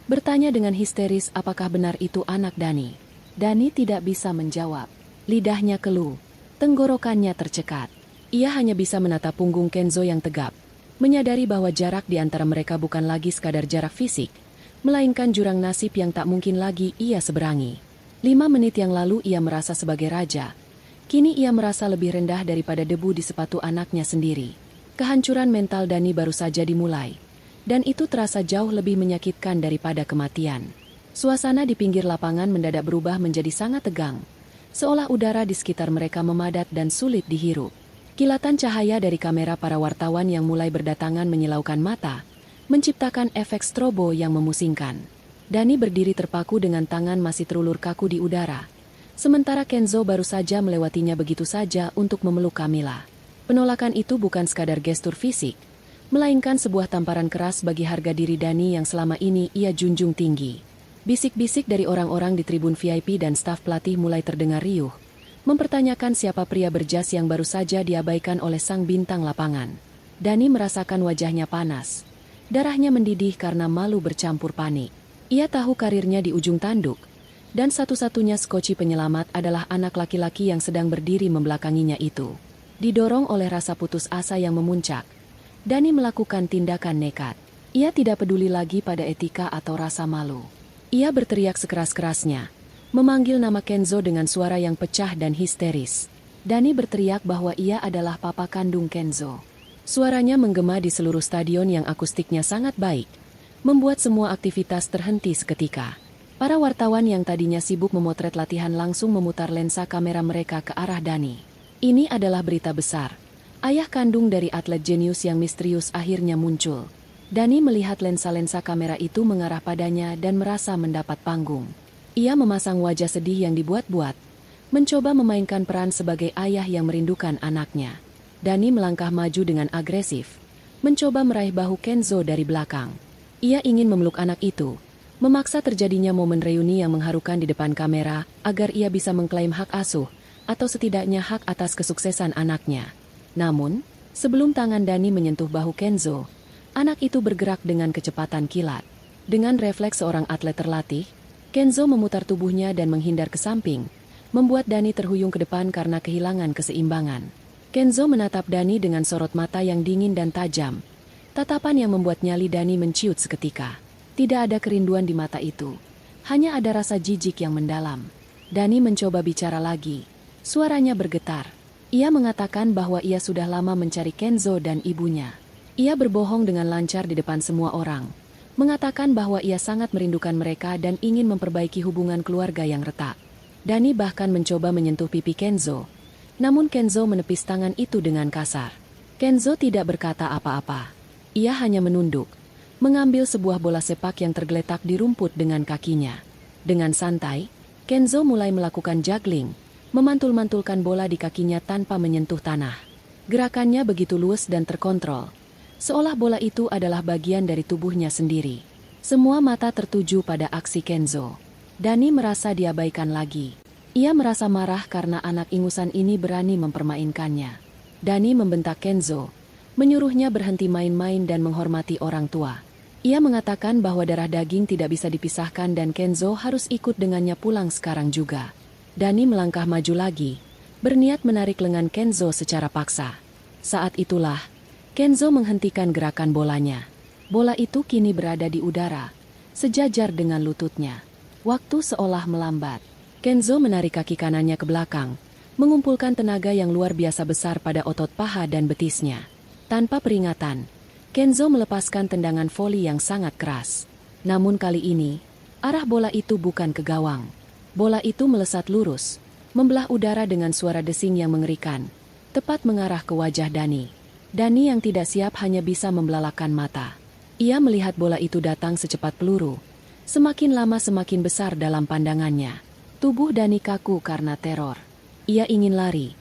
bertanya dengan histeris apakah benar itu anak Dani. Dani tidak bisa menjawab. Lidahnya keluh, tenggorokannya tercekat. Ia hanya bisa menatap punggung Kenzo yang tegap, menyadari bahwa jarak di antara mereka bukan lagi sekadar jarak fisik, melainkan jurang nasib yang tak mungkin lagi ia seberangi. 5 menit yang lalu ia merasa sebagai raja. Kini ia merasa lebih rendah daripada debu di sepatu anaknya sendiri. Kehancuran mental Dani baru saja dimulai, dan itu terasa jauh lebih menyakitkan daripada kematian. Suasana di pinggir lapangan mendadak berubah menjadi sangat tegang, seolah udara di sekitar mereka memadat dan sulit dihirup. Kilatan cahaya dari kamera para wartawan yang mulai berdatangan menyilaukan mata, menciptakan efek strobo yang memusingkan. Dani berdiri terpaku dengan tangan masih terulur kaku di udara, sementara Kenzo baru saja melewatinya begitu saja untuk memeluk Camilla. Penolakan itu bukan sekadar gestur fisik, melainkan sebuah tamparan keras bagi harga diri Dani yang selama ini ia junjung tinggi. Bisik-bisik dari orang-orang di tribun VIP dan staf pelatih mulai terdengar riuh, mempertanyakan siapa pria berjas yang baru saja diabaikan oleh sang bintang lapangan. Dani merasakan wajahnya panas. Darahnya mendidih karena malu bercampur panik. Ia tahu karirnya di ujung tanduk, dan satu-satunya skoci penyelamat adalah anak laki-laki yang sedang berdiri membelakanginya itu. Didorong oleh rasa putus asa yang memuncak, Dani melakukan tindakan nekat. Ia tidak peduli lagi pada etika atau rasa malu. Ia berteriak sekeras-kerasnya, memanggil nama Kenzo dengan suara yang pecah dan histeris. Dani berteriak bahwa ia adalah papa kandung Kenzo. Suaranya menggema di seluruh stadion yang akustiknya sangat baik, membuat semua aktivitas terhenti seketika. Para wartawan yang tadinya sibuk memotret latihan langsung memutar lensa kamera mereka ke arah Dani. Ini adalah berita besar. Ayah kandung dari atlet jenius yang misterius akhirnya muncul. Dani melihat lensa-lensa kamera itu mengarah padanya dan merasa mendapat panggung. Ia memasang wajah sedih yang dibuat-buat, mencoba memainkan peran sebagai ayah yang merindukan anaknya. Dani melangkah maju dengan agresif, mencoba meraih bahu Kenzo dari belakang. Ia ingin memeluk anak itu, memaksa terjadinya momen reuni yang mengharukan di depan kamera agar ia bisa mengklaim hak asuh, atau setidaknya hak atas kesuksesan anaknya. Namun, sebelum tangan Dani menyentuh bahu Kenzo, anak itu bergerak dengan kecepatan kilat. Dengan refleks seorang atlet terlatih, Kenzo memutar tubuhnya dan menghindar ke samping, membuat Dani terhuyung ke depan karena kehilangan keseimbangan. Kenzo menatap Dani dengan sorot mata yang dingin dan tajam. Tatapan yang membuat nyali Dani menciut seketika. Tidak ada kerinduan di mata itu. Hanya ada rasa jijik yang mendalam. Dani mencoba bicara lagi. Suaranya bergetar. Ia mengatakan bahwa ia sudah lama mencari Kenzo dan ibunya. Ia berbohong dengan lancar di depan semua orang. Mengatakan bahwa ia sangat merindukan mereka dan ingin memperbaiki hubungan keluarga yang retak. Dani bahkan mencoba menyentuh pipi Kenzo. Namun Kenzo menepis tangan itu dengan kasar. Kenzo tidak berkata apa-apa. Ia hanya menunduk, mengambil sebuah bola sepak yang tergeletak di rumput dengan kakinya. Dengan santai, Kenzo mulai melakukan juggling, memantul-mantulkan bola di kakinya tanpa menyentuh tanah. Gerakannya begitu luwes dan terkontrol, seolah bola itu adalah bagian dari tubuhnya sendiri. Semua mata tertuju pada aksi Kenzo. Dani merasa diabaikan lagi. Ia merasa marah karena anak ingusan ini berani mempermainkannya. Dani membentak Kenzo, menyuruhnya berhenti main-main dan menghormati orang tua. Ia mengatakan bahwa darah daging tidak bisa dipisahkan dan Kenzo harus ikut dengannya pulang sekarang juga. Dani melangkah maju lagi, berniat menarik lengan Kenzo secara paksa. Saat itulah, Kenzo menghentikan gerakan bolanya. Bola itu kini berada di udara, sejajar dengan lututnya. Waktu seolah melambat. Kenzo menarik kaki kanannya ke belakang, mengumpulkan tenaga yang luar biasa besar pada otot paha dan betisnya. Tanpa peringatan, Kenzo melepaskan tendangan voli yang sangat keras. Namun kali ini, arah bola itu bukan ke gawang. Bola itu melesat lurus, membelah udara dengan suara desing yang mengerikan, tepat mengarah ke wajah Dani. Dani yang tidak siap hanya bisa membelalakan mata. Ia melihat bola itu datang secepat peluru. Semakin lama semakin besar dalam pandangannya. Tubuh Dani kaku karena teror. Ia ingin lari,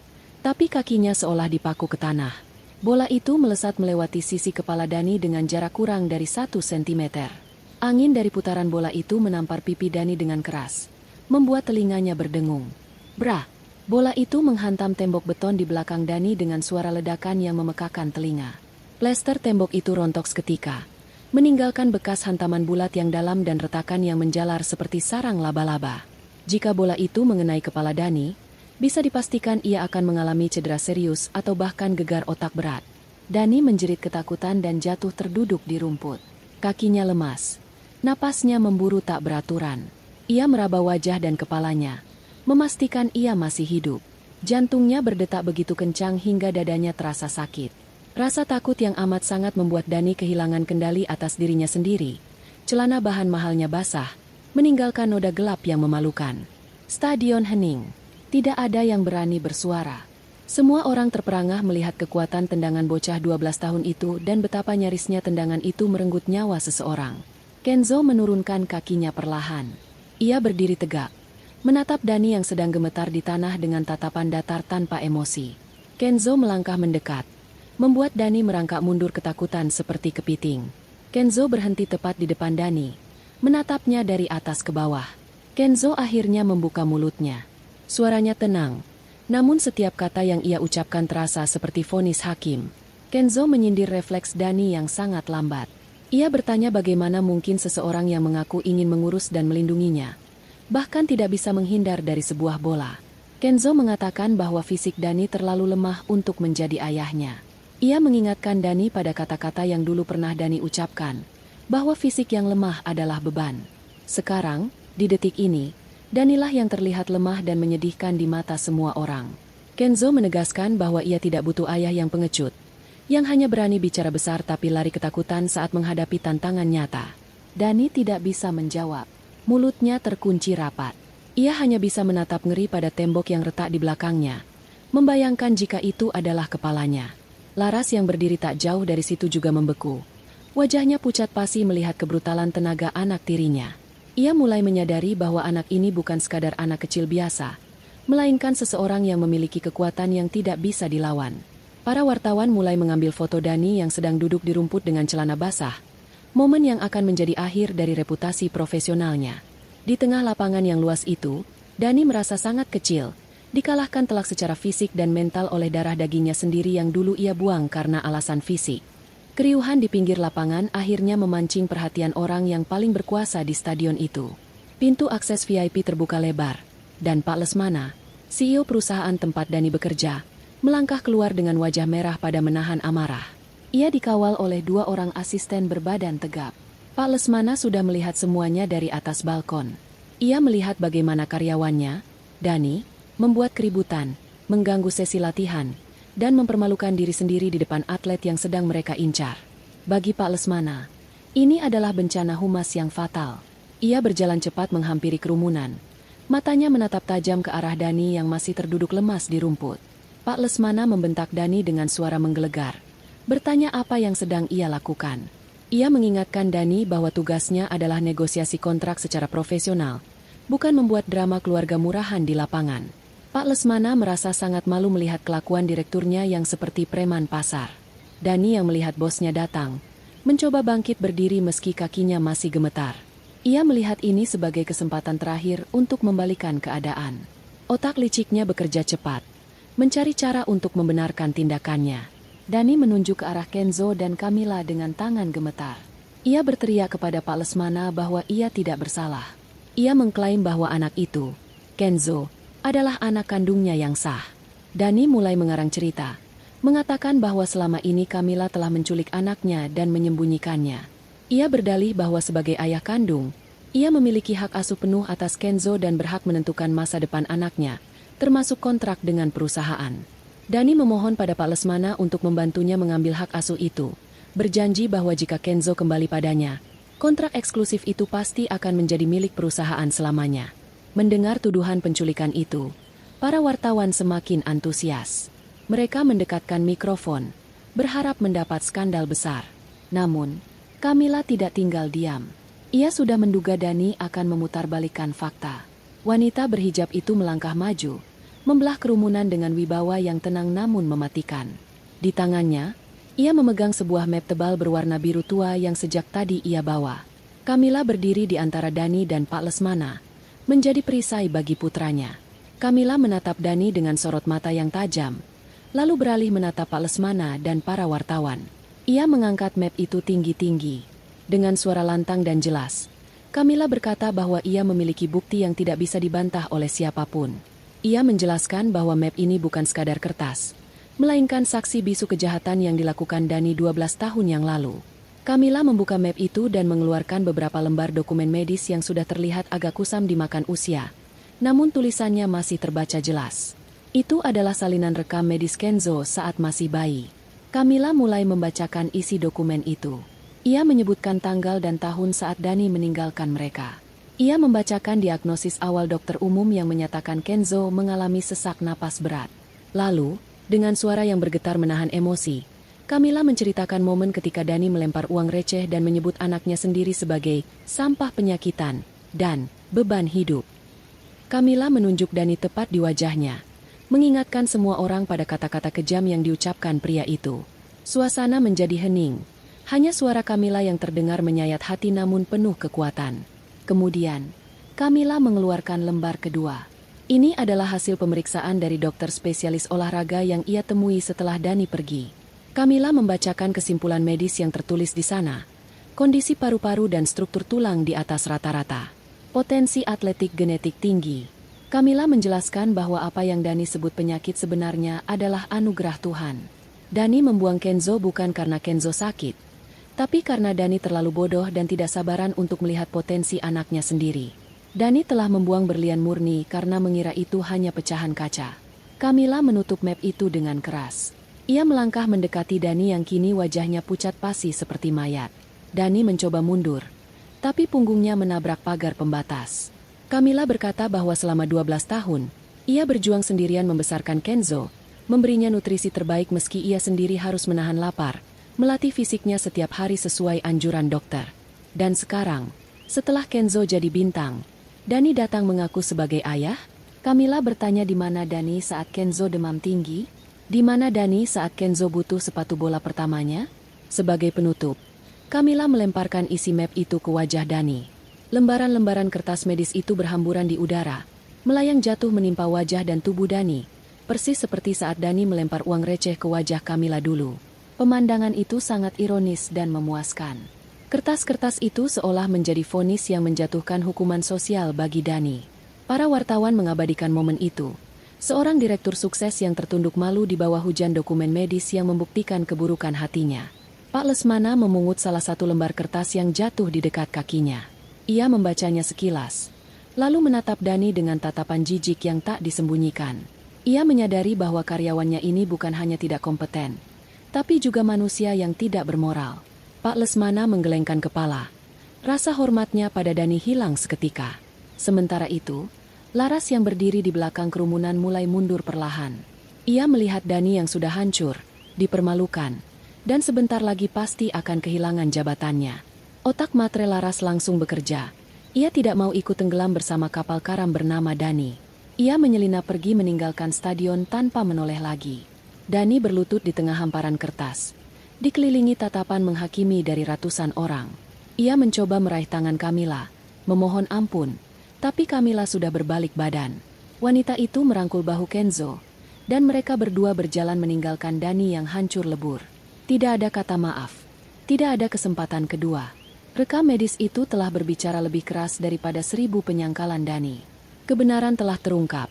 tapi kakinya seolah dipaku ke tanah. Bola itu melesat melewati sisi kepala Dani dengan jarak kurang dari 1 sentimeter. Angin dari putaran bola itu menampar pipi Dani dengan keras, membuat telinganya berdengung. Brah! Bola itu menghantam tembok beton di belakang Dani dengan suara ledakan yang memekakan telinga. Plester tembok itu rontok seketika, meninggalkan bekas hantaman bulat yang dalam dan retakan yang menjalar seperti sarang laba-laba. Jika bola itu mengenai kepala Dani, bisa dipastikan ia akan mengalami cedera serius atau bahkan gegar otak berat. Dani menjerit ketakutan dan jatuh terduduk di rumput. Kakinya lemas. Napasnya memburu tak beraturan. Ia meraba wajah dan kepalanya, memastikan ia masih hidup. Jantungnya berdetak begitu kencang hingga dadanya terasa sakit. Rasa takut yang amat sangat membuat Dani kehilangan kendali atas dirinya sendiri. Celana bahan mahalnya basah, meninggalkan noda gelap yang memalukan. Stadion hening. Tidak ada yang berani bersuara. Semua orang terperangah melihat kekuatan tendangan bocah 12 tahun itu dan betapa nyarisnya tendangan itu merenggut nyawa seseorang. Kenzo menurunkan kakinya perlahan. Ia berdiri tegak, menatap Dani yang sedang gemetar di tanah dengan tatapan datar tanpa emosi. Kenzo melangkah mendekat, membuat Dani merangkak mundur ketakutan seperti kepiting. Kenzo berhenti tepat di depan Dani, menatapnya dari atas ke bawah. Kenzo akhirnya membuka mulutnya. Suaranya tenang, namun setiap kata yang ia ucapkan terasa seperti vonis hakim. Kenzo menyindir refleks Dani yang sangat lambat. Ia bertanya bagaimana mungkin seseorang yang mengaku ingin mengurus dan melindunginya, bahkan tidak bisa menghindar dari sebuah bola. Kenzo mengatakan bahwa fisik Dani terlalu lemah untuk menjadi ayahnya. Ia mengingatkan Dani pada kata-kata yang dulu pernah Dani ucapkan, bahwa fisik yang lemah adalah beban. Sekarang, di detik ini, Danilah yang terlihat lemah dan menyedihkan di mata semua orang. Kenzo menegaskan bahwa ia tidak butuh ayah yang pengecut, yang hanya berani bicara besar tapi lari ketakutan saat menghadapi tantangan nyata. Dani tidak bisa menjawab. Mulutnya terkunci rapat. Ia hanya bisa menatap ngeri pada tembok yang retak di belakangnya, membayangkan jika itu adalah kepalanya. Laras yang berdiri tak jauh dari situ juga membeku. Wajahnya pucat pasi melihat kebrutalan tenaga anak tirinya. Ia mulai menyadari bahwa anak ini bukan sekadar anak kecil biasa, melainkan seseorang yang memiliki kekuatan yang tidak bisa dilawan. Para wartawan mulai mengambil foto Dani yang sedang duduk di rumput dengan celana basah, momen yang akan menjadi akhir dari reputasi profesionalnya. Di tengah lapangan yang luas itu, Dani merasa sangat kecil, dikalahkan telak secara fisik dan mental oleh darah dagingnya sendiri yang dulu ia buang karena alasan fisik. Keriuhan di pinggir lapangan akhirnya memancing perhatian orang yang paling berkuasa di stadion itu. Pintu akses VIP terbuka lebar, dan Pak Lesmana, CEO perusahaan tempat Dani bekerja, melangkah keluar dengan wajah merah pada menahan amarah. Ia dikawal oleh 2 orang asisten berbadan tegap. Pak Lesmana sudah melihat semuanya dari atas balkon. Ia melihat bagaimana karyawannya, Dani, membuat keributan, mengganggu sesi latihan, dan mempermalukan diri sendiri di depan atlet yang sedang mereka incar. Bagi Pak Lesmana, ini adalah bencana humas yang fatal. Ia berjalan cepat menghampiri kerumunan. Matanya menatap tajam ke arah Dani yang masih terduduk lemas di rumput. Pak Lesmana membentak Dani dengan suara menggelegar, bertanya apa yang sedang ia lakukan. Ia mengingatkan Dani bahwa tugasnya adalah negosiasi kontrak secara profesional, bukan membuat drama keluarga murahan di lapangan. Pak Lesmana merasa sangat malu melihat kelakuan direkturnya yang seperti preman pasar. Dani yang melihat bosnya datang, mencoba bangkit berdiri meski kakinya masih gemetar. Ia melihat ini sebagai kesempatan terakhir untuk membalikan keadaan. Otak liciknya bekerja cepat, mencari cara untuk membenarkan tindakannya. Dani menunjuk ke arah Kenzo dan Camilla dengan tangan gemetar. Ia berteriak kepada Pak Lesmana bahwa ia tidak bersalah. Ia mengklaim bahwa anak itu, Kenzo, adalah anak kandungnya yang sah. Dani mulai mengarang cerita, mengatakan bahwa selama ini Camilla telah menculik anaknya dan menyembunyikannya. Ia berdalih bahwa sebagai ayah kandung, ia memiliki hak asuh penuh atas Kenzo dan berhak menentukan masa depan anaknya, termasuk kontrak dengan perusahaan. Dani memohon pada Pak Lesmana untuk membantunya mengambil hak asuh itu, berjanji bahwa jika Kenzo kembali padanya, kontrak eksklusif itu pasti akan menjadi milik perusahaan selamanya. Mendengar tuduhan penculikan itu, para wartawan semakin antusias. Mereka mendekatkan mikrofon, berharap mendapat skandal besar. Namun, Camilla tidak tinggal diam. Ia sudah menduga Dani akan memutarbalikkan fakta. Wanita berhijab itu melangkah maju, membelah kerumunan dengan wibawa yang tenang namun mematikan. Di tangannya, ia memegang sebuah map tebal berwarna biru tua yang sejak tadi ia bawa. Camilla berdiri di antara Dani dan Pak Lesmana, menjadi perisai bagi putranya. Camilla menatap Dani dengan sorot mata yang tajam, lalu beralih menatap Pak Lesmana dan para wartawan. Ia mengangkat map itu tinggi-tinggi. Dengan suara lantang dan jelas, Camilla berkata bahwa ia memiliki bukti yang tidak bisa dibantah oleh siapapun. Ia menjelaskan bahwa map ini bukan sekadar kertas, melainkan saksi bisu kejahatan yang dilakukan Dani 12 tahun yang lalu. Camilla membuka map itu dan mengeluarkan beberapa lembar dokumen medis yang sudah terlihat agak kusam dimakan usia. Namun tulisannya masih terbaca jelas. Itu adalah salinan rekam medis Kenzo saat masih bayi. Camilla mulai membacakan isi dokumen itu. Ia menyebutkan tanggal dan tahun saat Dani meninggalkan mereka. Ia membacakan diagnosis awal dokter umum yang menyatakan Kenzo mengalami sesak napas berat. Lalu, dengan suara yang bergetar menahan emosi, Camilla menceritakan momen ketika Dani melempar uang receh dan menyebut anaknya sendiri sebagai sampah penyakitan dan beban hidup. Camilla menunjuk Dani tepat di wajahnya, mengingatkan semua orang pada kata-kata kejam yang diucapkan pria itu. Suasana menjadi hening. Hanya suara Camilla yang terdengar menyayat hati namun penuh kekuatan. Kemudian, Camilla mengeluarkan lembar kedua. Ini adalah hasil pemeriksaan dari dokter spesialis olahraga yang ia temui setelah Dani pergi. Camilla membacakan kesimpulan medis yang tertulis di sana. Kondisi paru-paru dan struktur tulang di atas rata-rata. Potensi atletik genetik tinggi. Camilla menjelaskan bahwa apa yang Dani sebut penyakit sebenarnya adalah anugerah Tuhan. Dani membuang Kenzo bukan karena Kenzo sakit, tapi karena Dani terlalu bodoh dan tidak sabaran untuk melihat potensi anaknya sendiri. Dani telah membuang berlian murni karena mengira itu hanya pecahan kaca. Camilla menutup map itu dengan keras. Ia melangkah mendekati Dani yang kini wajahnya pucat pasi seperti mayat. Dani mencoba mundur, tapi punggungnya menabrak pagar pembatas. Camilla berkata bahwa selama 12 tahun, ia berjuang sendirian membesarkan Kenzo, memberinya nutrisi terbaik meski ia sendiri harus menahan lapar, melatih fisiknya setiap hari sesuai anjuran dokter. Dan sekarang, setelah Kenzo jadi bintang, Dani datang mengaku sebagai ayah. Camilla bertanya di mana Dani saat Kenzo demam tinggi. Di mana Dani saat Kenzo butuh sepatu bola pertamanya? Sebagai penutup, Camilla melemparkan isi map itu ke wajah Dani. Lembaran-lembaran kertas medis itu berhamburan di udara, melayang jatuh menimpa wajah dan tubuh Dani, persis seperti saat Dani melempar uang receh ke wajah Camilla dulu. Pemandangan itu sangat ironis dan memuaskan. Kertas-kertas itu seolah menjadi vonis yang menjatuhkan hukuman sosial bagi Dani. Para wartawan mengabadikan momen itu. Seorang direktur sukses yang tertunduk malu di bawah hujan dokumen medis yang membuktikan keburukan hatinya. Pak Lesmana memungut salah satu lembar kertas yang jatuh di dekat kakinya. Ia membacanya sekilas, lalu menatap Dani dengan tatapan jijik yang tak disembunyikan. Ia menyadari bahwa karyawannya ini bukan hanya tidak kompeten, tapi juga manusia yang tidak bermoral. Pak Lesmana menggelengkan kepala. Rasa hormatnya pada Dani hilang seketika. Sementara itu, Laras yang berdiri di belakang kerumunan mulai mundur perlahan. Ia melihat Dani yang sudah hancur, dipermalukan, dan sebentar lagi pasti akan kehilangan jabatannya. Otak matre Laras langsung bekerja. Ia tidak mau ikut tenggelam bersama kapal karam bernama Dani. Ia menyelinap pergi meninggalkan stadion tanpa menoleh lagi. Dani berlutut di tengah hamparan kertas, dikelilingi tatapan menghakimi dari ratusan orang. Ia mencoba meraih tangan Camilla, memohon ampun, tapi Camilla sudah berbalik badan. Wanita itu merangkul bahu Kenzo, dan mereka berdua berjalan meninggalkan Dani yang hancur lebur. Tidak ada kata maaf, tidak ada kesempatan kedua. Rekam medis itu telah berbicara lebih keras daripada 1000 penyangkalan Dani. Kebenaran telah terungkap,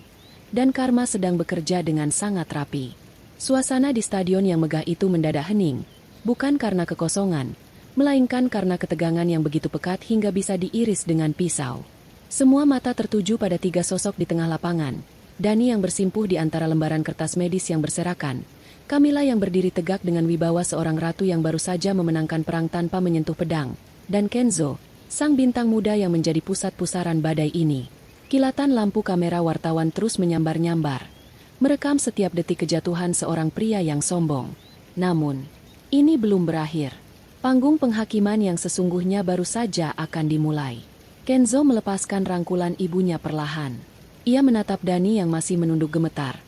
dan karma sedang bekerja dengan sangat rapi. Suasana di stadion yang megah itu mendadak hening, bukan karena kekosongan, melainkan karena ketegangan yang begitu pekat hingga bisa diiris dengan pisau. Semua mata tertuju pada 3 sosok di tengah lapangan. Dani yang bersimpuh di antara lembaran kertas medis yang berserakan, Camilla yang berdiri tegak dengan wibawa seorang ratu yang baru saja memenangkan perang tanpa menyentuh pedang, dan Kenzo, sang bintang muda yang menjadi pusat pusaran badai ini. Kilatan lampu kamera wartawan terus menyambar-nyambar, merekam setiap detik kejatuhan seorang pria yang sombong. Namun, ini belum berakhir. Panggung penghakiman yang sesungguhnya baru saja akan dimulai. Kenzo melepaskan rangkulan ibunya perlahan. Ia menatap Dani yang masih menunduk gemetar,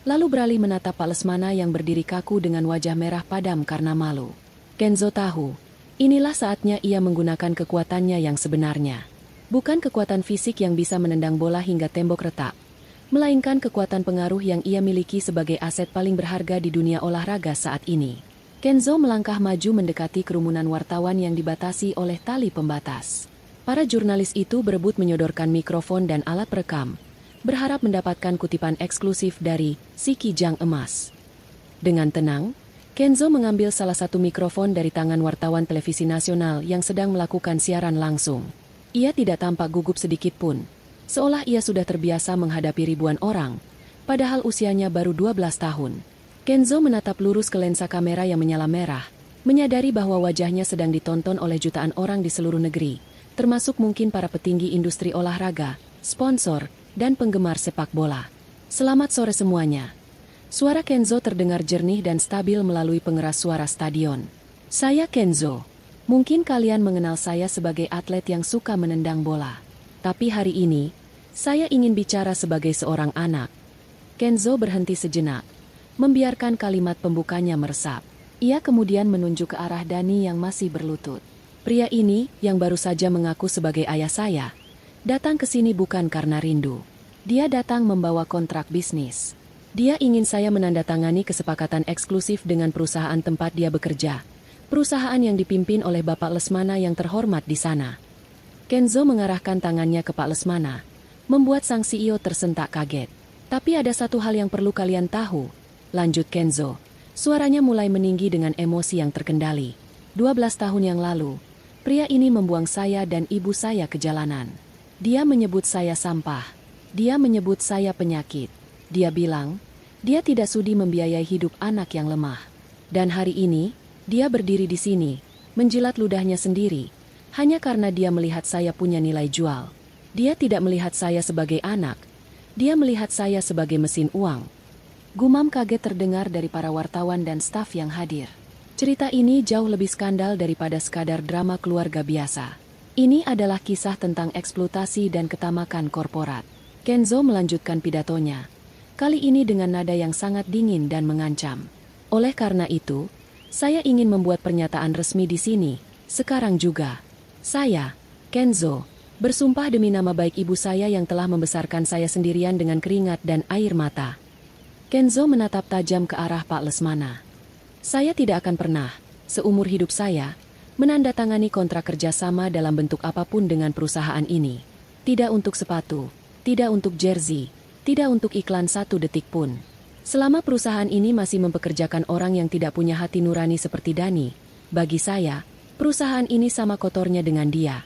lalu beralih menatap Pak Lesmana yang berdiri kaku dengan wajah merah padam karena malu. Kenzo tahu, inilah saatnya ia menggunakan kekuatannya yang sebenarnya. Bukan kekuatan fisik yang bisa menendang bola hingga tembok retak, melainkan kekuatan pengaruh yang ia miliki sebagai aset paling berharga di dunia olahraga saat ini. Kenzo melangkah maju mendekati kerumunan wartawan yang dibatasi oleh tali pembatas. Para jurnalis itu berebut menyodorkan mikrofon dan alat perekam, berharap mendapatkan kutipan eksklusif dari si Kijang Emas. Dengan tenang, Kenzo mengambil salah satu mikrofon dari tangan wartawan televisi nasional yang sedang melakukan siaran langsung. Ia tidak tampak gugup sedikit pun, seolah ia sudah terbiasa menghadapi ribuan orang, padahal usianya baru 12 tahun. Kenzo menatap lurus ke lensa kamera yang menyala merah, menyadari bahwa wajahnya sedang ditonton oleh jutaan orang di seluruh negeri, termasuk mungkin para petinggi industri olahraga, sponsor, dan penggemar sepak bola. Selamat sore semuanya. Suara Kenzo terdengar jernih dan stabil melalui pengeras suara stadion. Saya Kenzo. Mungkin kalian mengenal saya sebagai atlet yang suka menendang bola. Tapi hari ini, saya ingin bicara sebagai seorang anak. Kenzo berhenti sejenak, membiarkan kalimat pembukanya meresap. Ia kemudian menunjuk ke arah Dani yang masih berlutut. Pria ini, yang baru saja mengaku sebagai ayah saya, datang ke sini bukan karena rindu. Dia datang membawa kontrak bisnis. Dia ingin saya menandatangani kesepakatan eksklusif dengan perusahaan tempat dia bekerja. Perusahaan yang dipimpin oleh Bapak Lesmana yang terhormat di sana. Kenzo mengarahkan tangannya ke Pak Lesmana, membuat sang CEO tersentak kaget. Tapi ada satu hal yang perlu kalian tahu, lanjut Kenzo. Suaranya mulai meninggi dengan emosi yang terkendali. 12 tahun yang lalu, pria ini membuang saya dan ibu saya ke jalanan. Dia menyebut saya sampah. Dia menyebut saya penyakit. Dia bilang, dia tidak sudi membiayai hidup anak yang lemah. Dan hari ini, dia berdiri di sini, menjilat ludahnya sendiri, hanya karena dia melihat saya punya nilai jual. Dia tidak melihat saya sebagai anak. Dia melihat saya sebagai mesin uang. Gumam kaget terdengar dari para wartawan dan staf yang hadir. Cerita ini jauh lebih skandal daripada sekadar drama keluarga biasa. Ini adalah kisah tentang eksploitasi dan ketamakan korporat. Kenzo melanjutkan pidatonya, kali ini dengan nada yang sangat dingin dan mengancam. Oleh karena itu, saya ingin membuat pernyataan resmi di sini, sekarang juga. Saya, Kenzo, bersumpah demi nama baik ibu saya yang telah membesarkan saya sendirian dengan keringat dan air mata. Kenzo menatap tajam ke arah Pak Lesmana. Saya tidak akan pernah, seumur hidup saya, menandatangani kontrak kerjasama dalam bentuk apapun dengan perusahaan ini. Tidak untuk sepatu, tidak untuk jersey, tidak untuk iklan 1 detik pun. Selama perusahaan ini masih mempekerjakan orang yang tidak punya hati nurani seperti Dani, bagi saya, perusahaan ini sama kotornya dengan dia.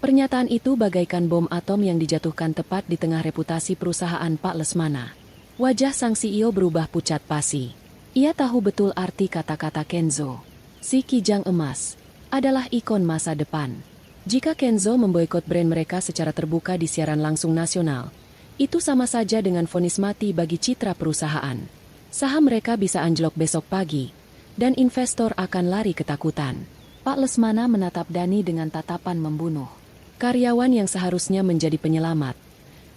Pernyataan itu bagaikan bom atom yang dijatuhkan tepat di tengah reputasi perusahaan Pak Lesmana. Wajah sang CEO berubah pucat pasi. Ia tahu betul arti kata-kata Kenzo. Si Kijang Emas adalah ikon masa depan. Jika Kenzo memboikot brand mereka secara terbuka di siaran langsung nasional, itu sama saja dengan vonis mati bagi citra perusahaan. Saham mereka bisa anjlok besok pagi, dan investor akan lari ketakutan. Pak Lesmana menatap Dani dengan tatapan membunuh. Karyawan yang seharusnya menjadi penyelamat,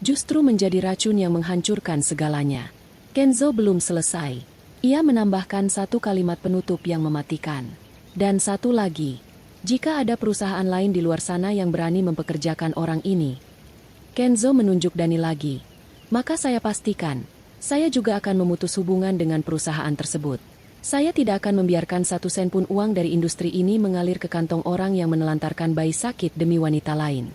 justru menjadi racun yang menghancurkan segalanya. Kenzo belum selesai. Ia menambahkan satu kalimat penutup yang mematikan. Dan satu lagi, jika ada perusahaan lain di luar sana yang berani mempekerjakan orang ini, Kenzo menunjuk Dani lagi, maka saya pastikan, saya juga akan memutus hubungan dengan perusahaan tersebut. Saya tidak akan membiarkan 1 sen pun uang dari industri ini mengalir ke kantong orang yang menelantarkan bayi sakit demi wanita lain.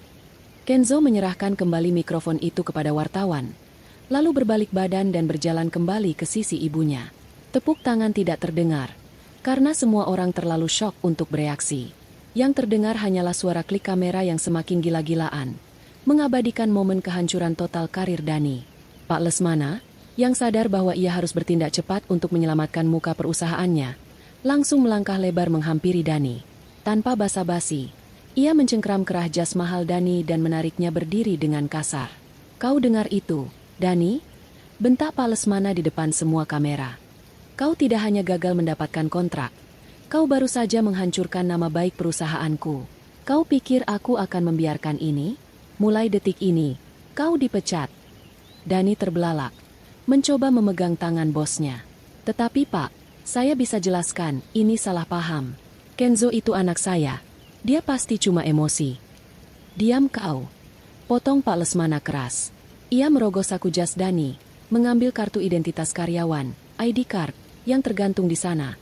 Kenzo menyerahkan kembali mikrofon itu kepada wartawan, lalu berbalik badan dan berjalan kembali ke sisi ibunya. Tepuk tangan tidak terdengar, karena semua orang terlalu syok untuk bereaksi. Yang terdengar hanyalah suara klik kamera yang semakin gila-gilaan, mengabadikan momen kehancuran total karir Dani. Pak Lesmana, yang sadar bahwa ia harus bertindak cepat untuk menyelamatkan muka perusahaannya, langsung melangkah lebar menghampiri Dani. Tanpa basa-basi, ia mencengkram kerah jas mahal Dani dan menariknya berdiri dengan kasar. "Kau dengar itu, Dani?" bentak Pak Lesmana di depan semua kamera. "Kau tidak hanya gagal mendapatkan kontrak, kau baru saja menghancurkan nama baik perusahaanku. Kau pikir aku akan membiarkan ini? Mulai detik ini, kau dipecat." Dani terbelalak, mencoba memegang tangan bosnya. "Tetapi Pak, saya bisa jelaskan, ini salah paham. Kenzo itu anak saya. Dia pasti cuma emosi." "Diam kau," potong Pak Lesmana keras. Ia merogoh saku jas Dani, mengambil kartu identitas karyawan, ID card, yang tergantung di sana,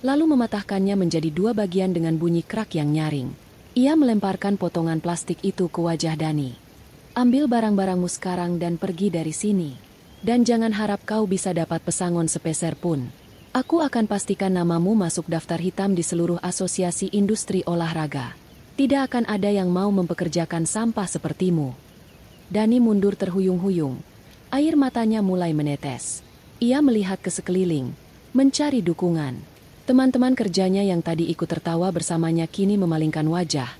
lalu mematahkannya menjadi 2 bagian dengan bunyi krak yang nyaring. Ia melemparkan potongan plastik itu ke wajah Dani. "Ambil barang-barangmu sekarang dan pergi dari sini. Dan jangan harap kau bisa dapat pesangon sepeser pun. Aku akan pastikan namamu masuk daftar hitam di seluruh asosiasi industri olahraga. Tidak akan ada yang mau mempekerjakan sampah sepertimu." Dani mundur terhuyung-huyung. Air matanya mulai menetes. Ia melihat ke sekeliling, mencari dukungan. Teman-teman kerjanya yang tadi ikut tertawa bersamanya kini memalingkan wajah,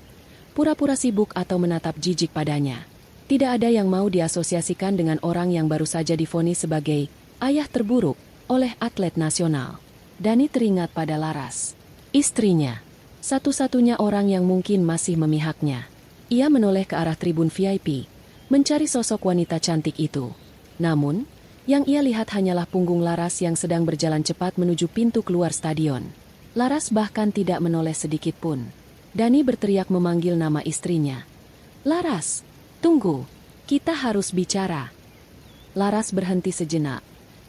pura-pura sibuk atau menatap jijik padanya. Tidak ada yang mau diasosiasikan dengan orang yang baru saja divonis sebagai ayah terburuk oleh atlet nasional. Dani teringat pada Laras, istrinya, satu-satunya orang yang mungkin masih memihaknya. Ia menoleh ke arah tribun VIP, mencari sosok wanita cantik itu. Namun, yang ia lihat hanyalah punggung Laras yang sedang berjalan cepat menuju pintu keluar stadion. Laras bahkan tidak menoleh sedikit pun. Dani berteriak memanggil nama istrinya. "Laras! Tunggu, kita harus bicara." Laras berhenti sejenak,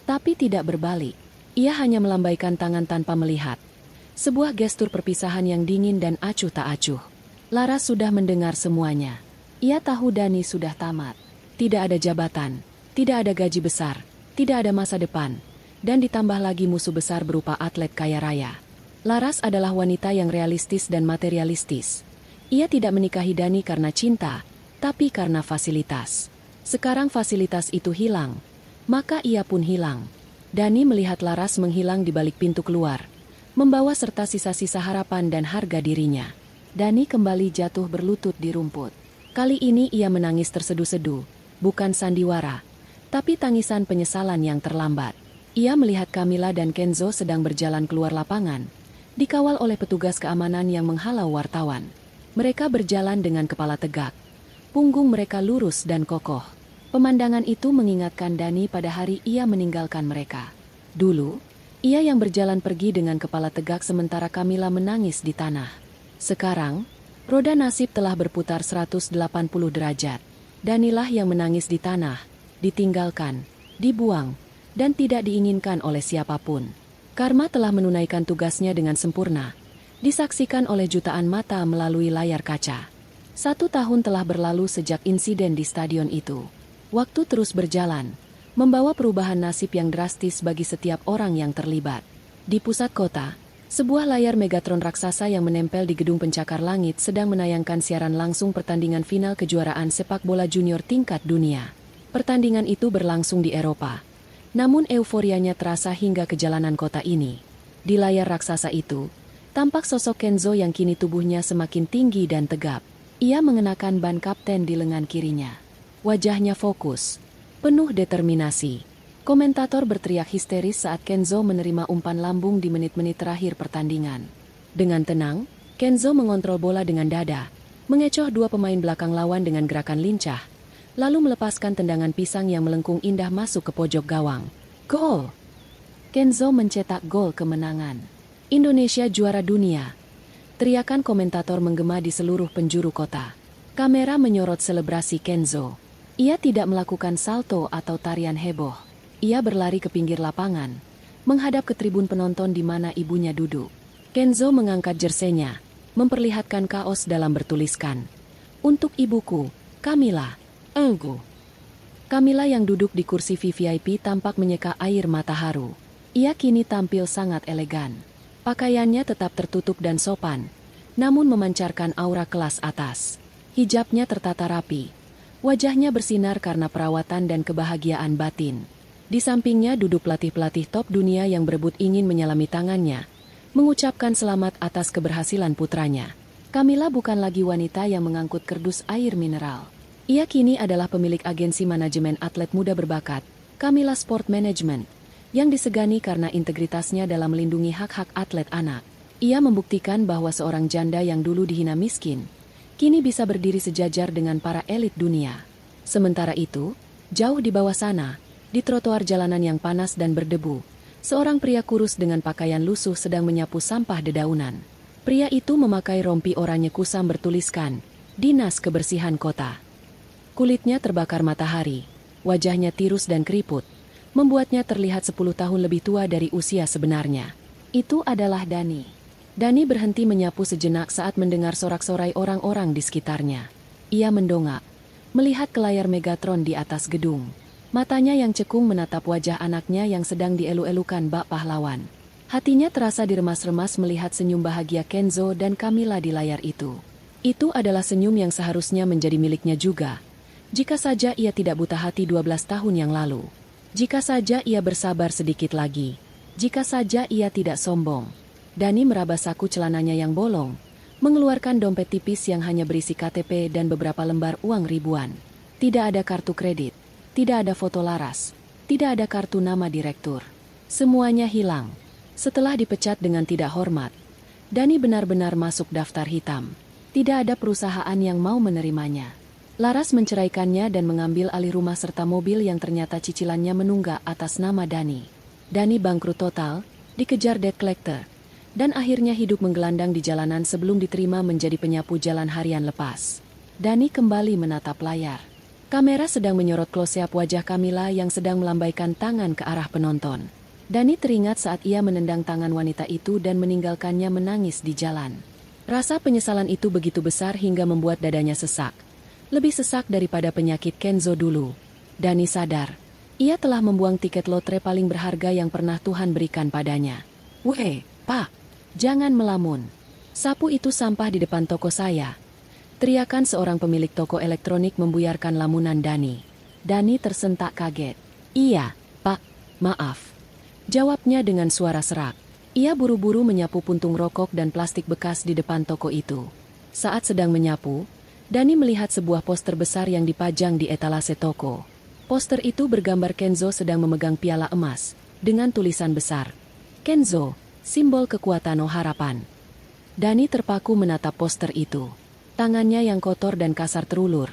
tapi tidak berbalik. Ia hanya melambaikan tangan tanpa melihat. Sebuah gestur perpisahan yang dingin dan acuh tak acuh. Laras sudah mendengar semuanya. Ia tahu Dani sudah tamat. Tidak ada jabatan, tidak ada gaji besar, tidak ada masa depan, dan ditambah lagi musuh besar berupa atlet kaya raya. Laras adalah wanita yang realistis dan materialistis. Ia tidak menikahi Dani karena cinta, tapi karena fasilitas. Sekarang fasilitas itu hilang, maka ia pun hilang. Dani melihat Laras menghilang di balik pintu keluar, membawa serta sisa-sisa harapan dan harga dirinya. Dani kembali jatuh berlutut di rumput. Kali ini ia menangis terseduh-seduh, bukan sandiwara, tapi tangisan penyesalan yang terlambat. Ia melihat Camilla dan Kenzo sedang berjalan keluar lapangan, dikawal oleh petugas keamanan yang menghalau wartawan. Mereka berjalan dengan kepala tegak. Punggung mereka lurus dan kokoh. Pemandangan itu mengingatkan Dani pada hari ia meninggalkan mereka. Dulu, ia yang berjalan pergi dengan kepala tegak sementara Camilla menangis di tanah. Sekarang, roda nasib telah berputar 180 derajat. Danilah yang menangis di tanah, ditinggalkan, dibuang, dan tidak diinginkan oleh siapapun. Karma telah menunaikan tugasnya dengan sempurna, disaksikan oleh jutaan mata melalui layar kaca. 1 tahun telah berlalu sejak insiden di stadion itu. Waktu terus berjalan, membawa perubahan nasib yang drastis bagi setiap orang yang terlibat. Di pusat kota, sebuah layar Megatron raksasa yang menempel di gedung pencakar langit sedang menayangkan siaran langsung pertandingan final kejuaraan sepak bola junior tingkat dunia. Pertandingan itu berlangsung di Eropa. Namun euforianya terasa hingga ke jalanan kota ini. Di layar raksasa itu, tampak sosok Kenzo yang kini tubuhnya semakin tinggi dan tegap. Ia mengenakan ban kapten di lengan kirinya. Wajahnya fokus, penuh determinasi. Komentator berteriak histeris saat Kenzo menerima umpan lambung di menit-menit terakhir pertandingan. Dengan tenang, Kenzo mengontrol bola dengan dada, mengecoh 2 pemain belakang lawan dengan gerakan lincah, lalu melepaskan tendangan pisang yang melengkung indah masuk ke pojok gawang. Gol! Kenzo mencetak gol kemenangan. Indonesia juara dunia. Teriakan komentator menggema di seluruh penjuru kota. Kamera menyorot selebrasi Kenzo. Ia tidak melakukan salto atau tarian heboh. Ia berlari ke pinggir lapangan, menghadap ke tribun penonton di mana ibunya duduk. Kenzo mengangkat jersenya, memperlihatkan kaos dalam bertuliskan, "Untuk ibuku, Camila, Enggu." Camila yang duduk di kursi VVIP tampak menyeka air mata haru. Ia kini tampil sangat elegan. Pakaiannya tetap tertutup dan sopan, namun memancarkan aura kelas atas. Hijabnya tertata rapi. Wajahnya bersinar karena perawatan dan kebahagiaan batin. Di sampingnya duduk pelatih-pelatih top dunia yang berebut ingin menyalami tangannya, mengucapkan selamat atas keberhasilan putranya. Camila bukan lagi wanita yang mengangkut kerdus air mineral. Ia kini adalah pemilik agensi manajemen atlet muda berbakat, Camila Sport Management, yang disegani karena integritasnya dalam melindungi hak-hak atlet anak. Ia membuktikan bahwa seorang janda yang dulu dihina miskin, kini bisa berdiri sejajar dengan para elit dunia. Sementara itu, jauh di bawah sana, di trotoar jalanan yang panas dan berdebu, seorang pria kurus dengan pakaian lusuh sedang menyapu sampah dedaunan. Pria itu memakai rompi oranye kusam bertuliskan, "Dinas Kebersihan Kota." Kulitnya terbakar matahari, wajahnya tirus dan keriput, membuatnya terlihat 10 tahun lebih tua dari usia sebenarnya. Itu adalah Dani. Dani berhenti menyapu sejenak saat mendengar sorak-sorai orang-orang di sekitarnya. Ia mendongak, melihat ke layar Megatron di atas gedung. Matanya yang cekung menatap wajah anaknya yang sedang dielu-elukan bak pahlawan. Hatinya terasa diremas-remas melihat senyum bahagia Kenzo dan Camila di layar itu. Itu adalah senyum yang seharusnya menjadi miliknya juga. Jika saja ia tidak buta hati 12 tahun yang lalu. Jika saja ia bersabar sedikit lagi. Jika saja ia tidak sombong. Dani meraba saku celananya yang bolong, mengeluarkan dompet tipis yang hanya berisi KTP dan beberapa lembar uang ribuan. Tidak ada kartu kredit, tidak ada foto laras, tidak ada kartu nama direktur. Semuanya hilang. Setelah dipecat dengan tidak hormat, Dani benar-benar masuk daftar hitam. Tidak ada perusahaan yang mau menerimanya. Laras menceraikannya dan mengambil alih rumah serta mobil yang ternyata cicilannya menunggak atas nama Dani. Dani bangkrut total, dikejar debt collector, dan akhirnya hidup menggelandang di jalanan sebelum diterima menjadi penyapu jalan harian lepas. Dani kembali menatap layar. Kamera sedang menyorot close-up wajah Camila yang sedang melambaikan tangan ke arah penonton. Dani teringat saat ia menendang tangan wanita itu dan meninggalkannya menangis di jalan. Rasa penyesalan itu begitu besar hingga membuat dadanya sesak. Lebih sesak daripada penyakit Kenzo dulu. Dani sadar, ia telah membuang tiket lotre paling berharga yang pernah Tuhan berikan padanya. "Weh, Pak, jangan melamun. Sapu itu sampah di depan toko saya." Teriakan seorang pemilik toko elektronik membuyarkan lamunan Dani. Dani tersentak kaget. "Iya, Pak, maaf." Jawabnya dengan suara serak. Ia buru-buru menyapu puntung rokok dan plastik bekas di depan toko itu. Saat sedang menyapu, Dani melihat sebuah poster besar yang dipajang di etalase toko. Poster itu bergambar Kenzo sedang memegang piala emas, dengan tulisan besar, "Kenzo, simbol kekuatan harapan." Dani terpaku menatap poster itu. Tangannya yang kotor dan kasar terulur,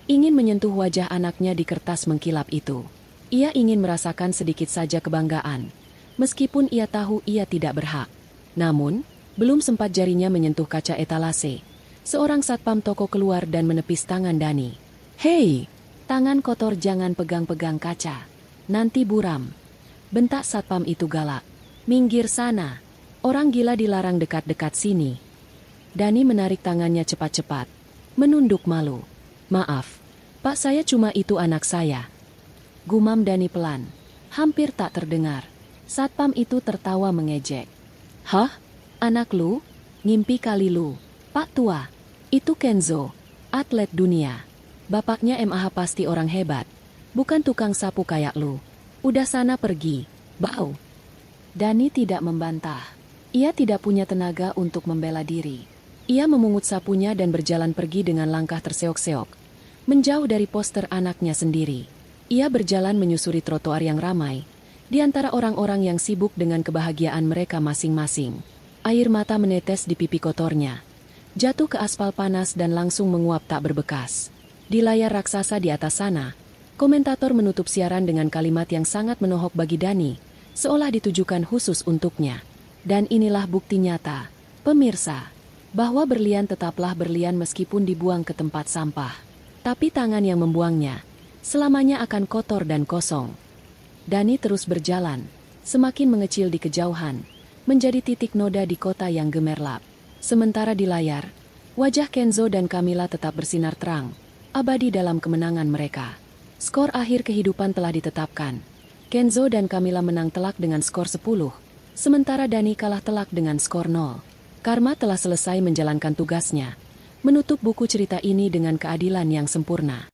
ingin menyentuh wajah anaknya di kertas mengkilap itu. Ia ingin merasakan sedikit saja kebanggaan, meskipun ia tahu ia tidak berhak. Namun, belum sempat jarinya menyentuh kaca etalase, seorang satpam toko keluar dan menepis tangan Dani. "Hei, tangan kotor jangan pegang-pegang kaca. Nanti buram." Bentak satpam itu galak. "Minggir sana." Orang gila dilarang dekat-dekat sini. Dani menarik tangannya cepat-cepat. Menunduk malu. Maaf, Pak, saya cuma itu anak saya. Gumam Dani pelan. Hampir tak terdengar. Satpam itu tertawa mengejek. Hah? Anak lu? Ngimpi kali lu. Pak tua. Itu Kenzo. Atlet dunia. Bapaknya MAH pasti orang hebat. Bukan tukang sapu kayak lu. Udah sana pergi. Bau. Dani tidak membantah. Ia tidak punya tenaga untuk membela diri. Ia memungut sapunya dan berjalan pergi dengan langkah terseok-seok. Menjauh dari poster anaknya sendiri. Ia berjalan menyusuri trotoar yang ramai. Di antara orang-orang yang sibuk dengan kebahagiaan mereka masing-masing. Air mata menetes di pipi kotornya. Jatuh ke aspal panas dan langsung menguap tak berbekas. Di layar raksasa di atas sana, komentator menutup siaran dengan kalimat yang sangat menohok bagi Dani, seolah ditujukan khusus untuknya. Dan inilah bukti nyata, pemirsa, bahwa berlian tetaplah berlian meskipun dibuang ke tempat sampah. Tapi tangan yang membuangnya, selamanya akan kotor dan kosong. Dani terus berjalan, semakin mengecil di kejauhan, menjadi titik noda di kota yang gemerlap. Sementara di layar, wajah Kenzo dan Camilla tetap bersinar terang, abadi dalam kemenangan mereka. Skor akhir kehidupan telah ditetapkan. Kenzo dan Camilla menang telak dengan skor 10, sementara Dani kalah telak dengan skor 0. Karma telah selesai menjalankan tugasnya, menutup buku cerita ini dengan keadilan yang sempurna.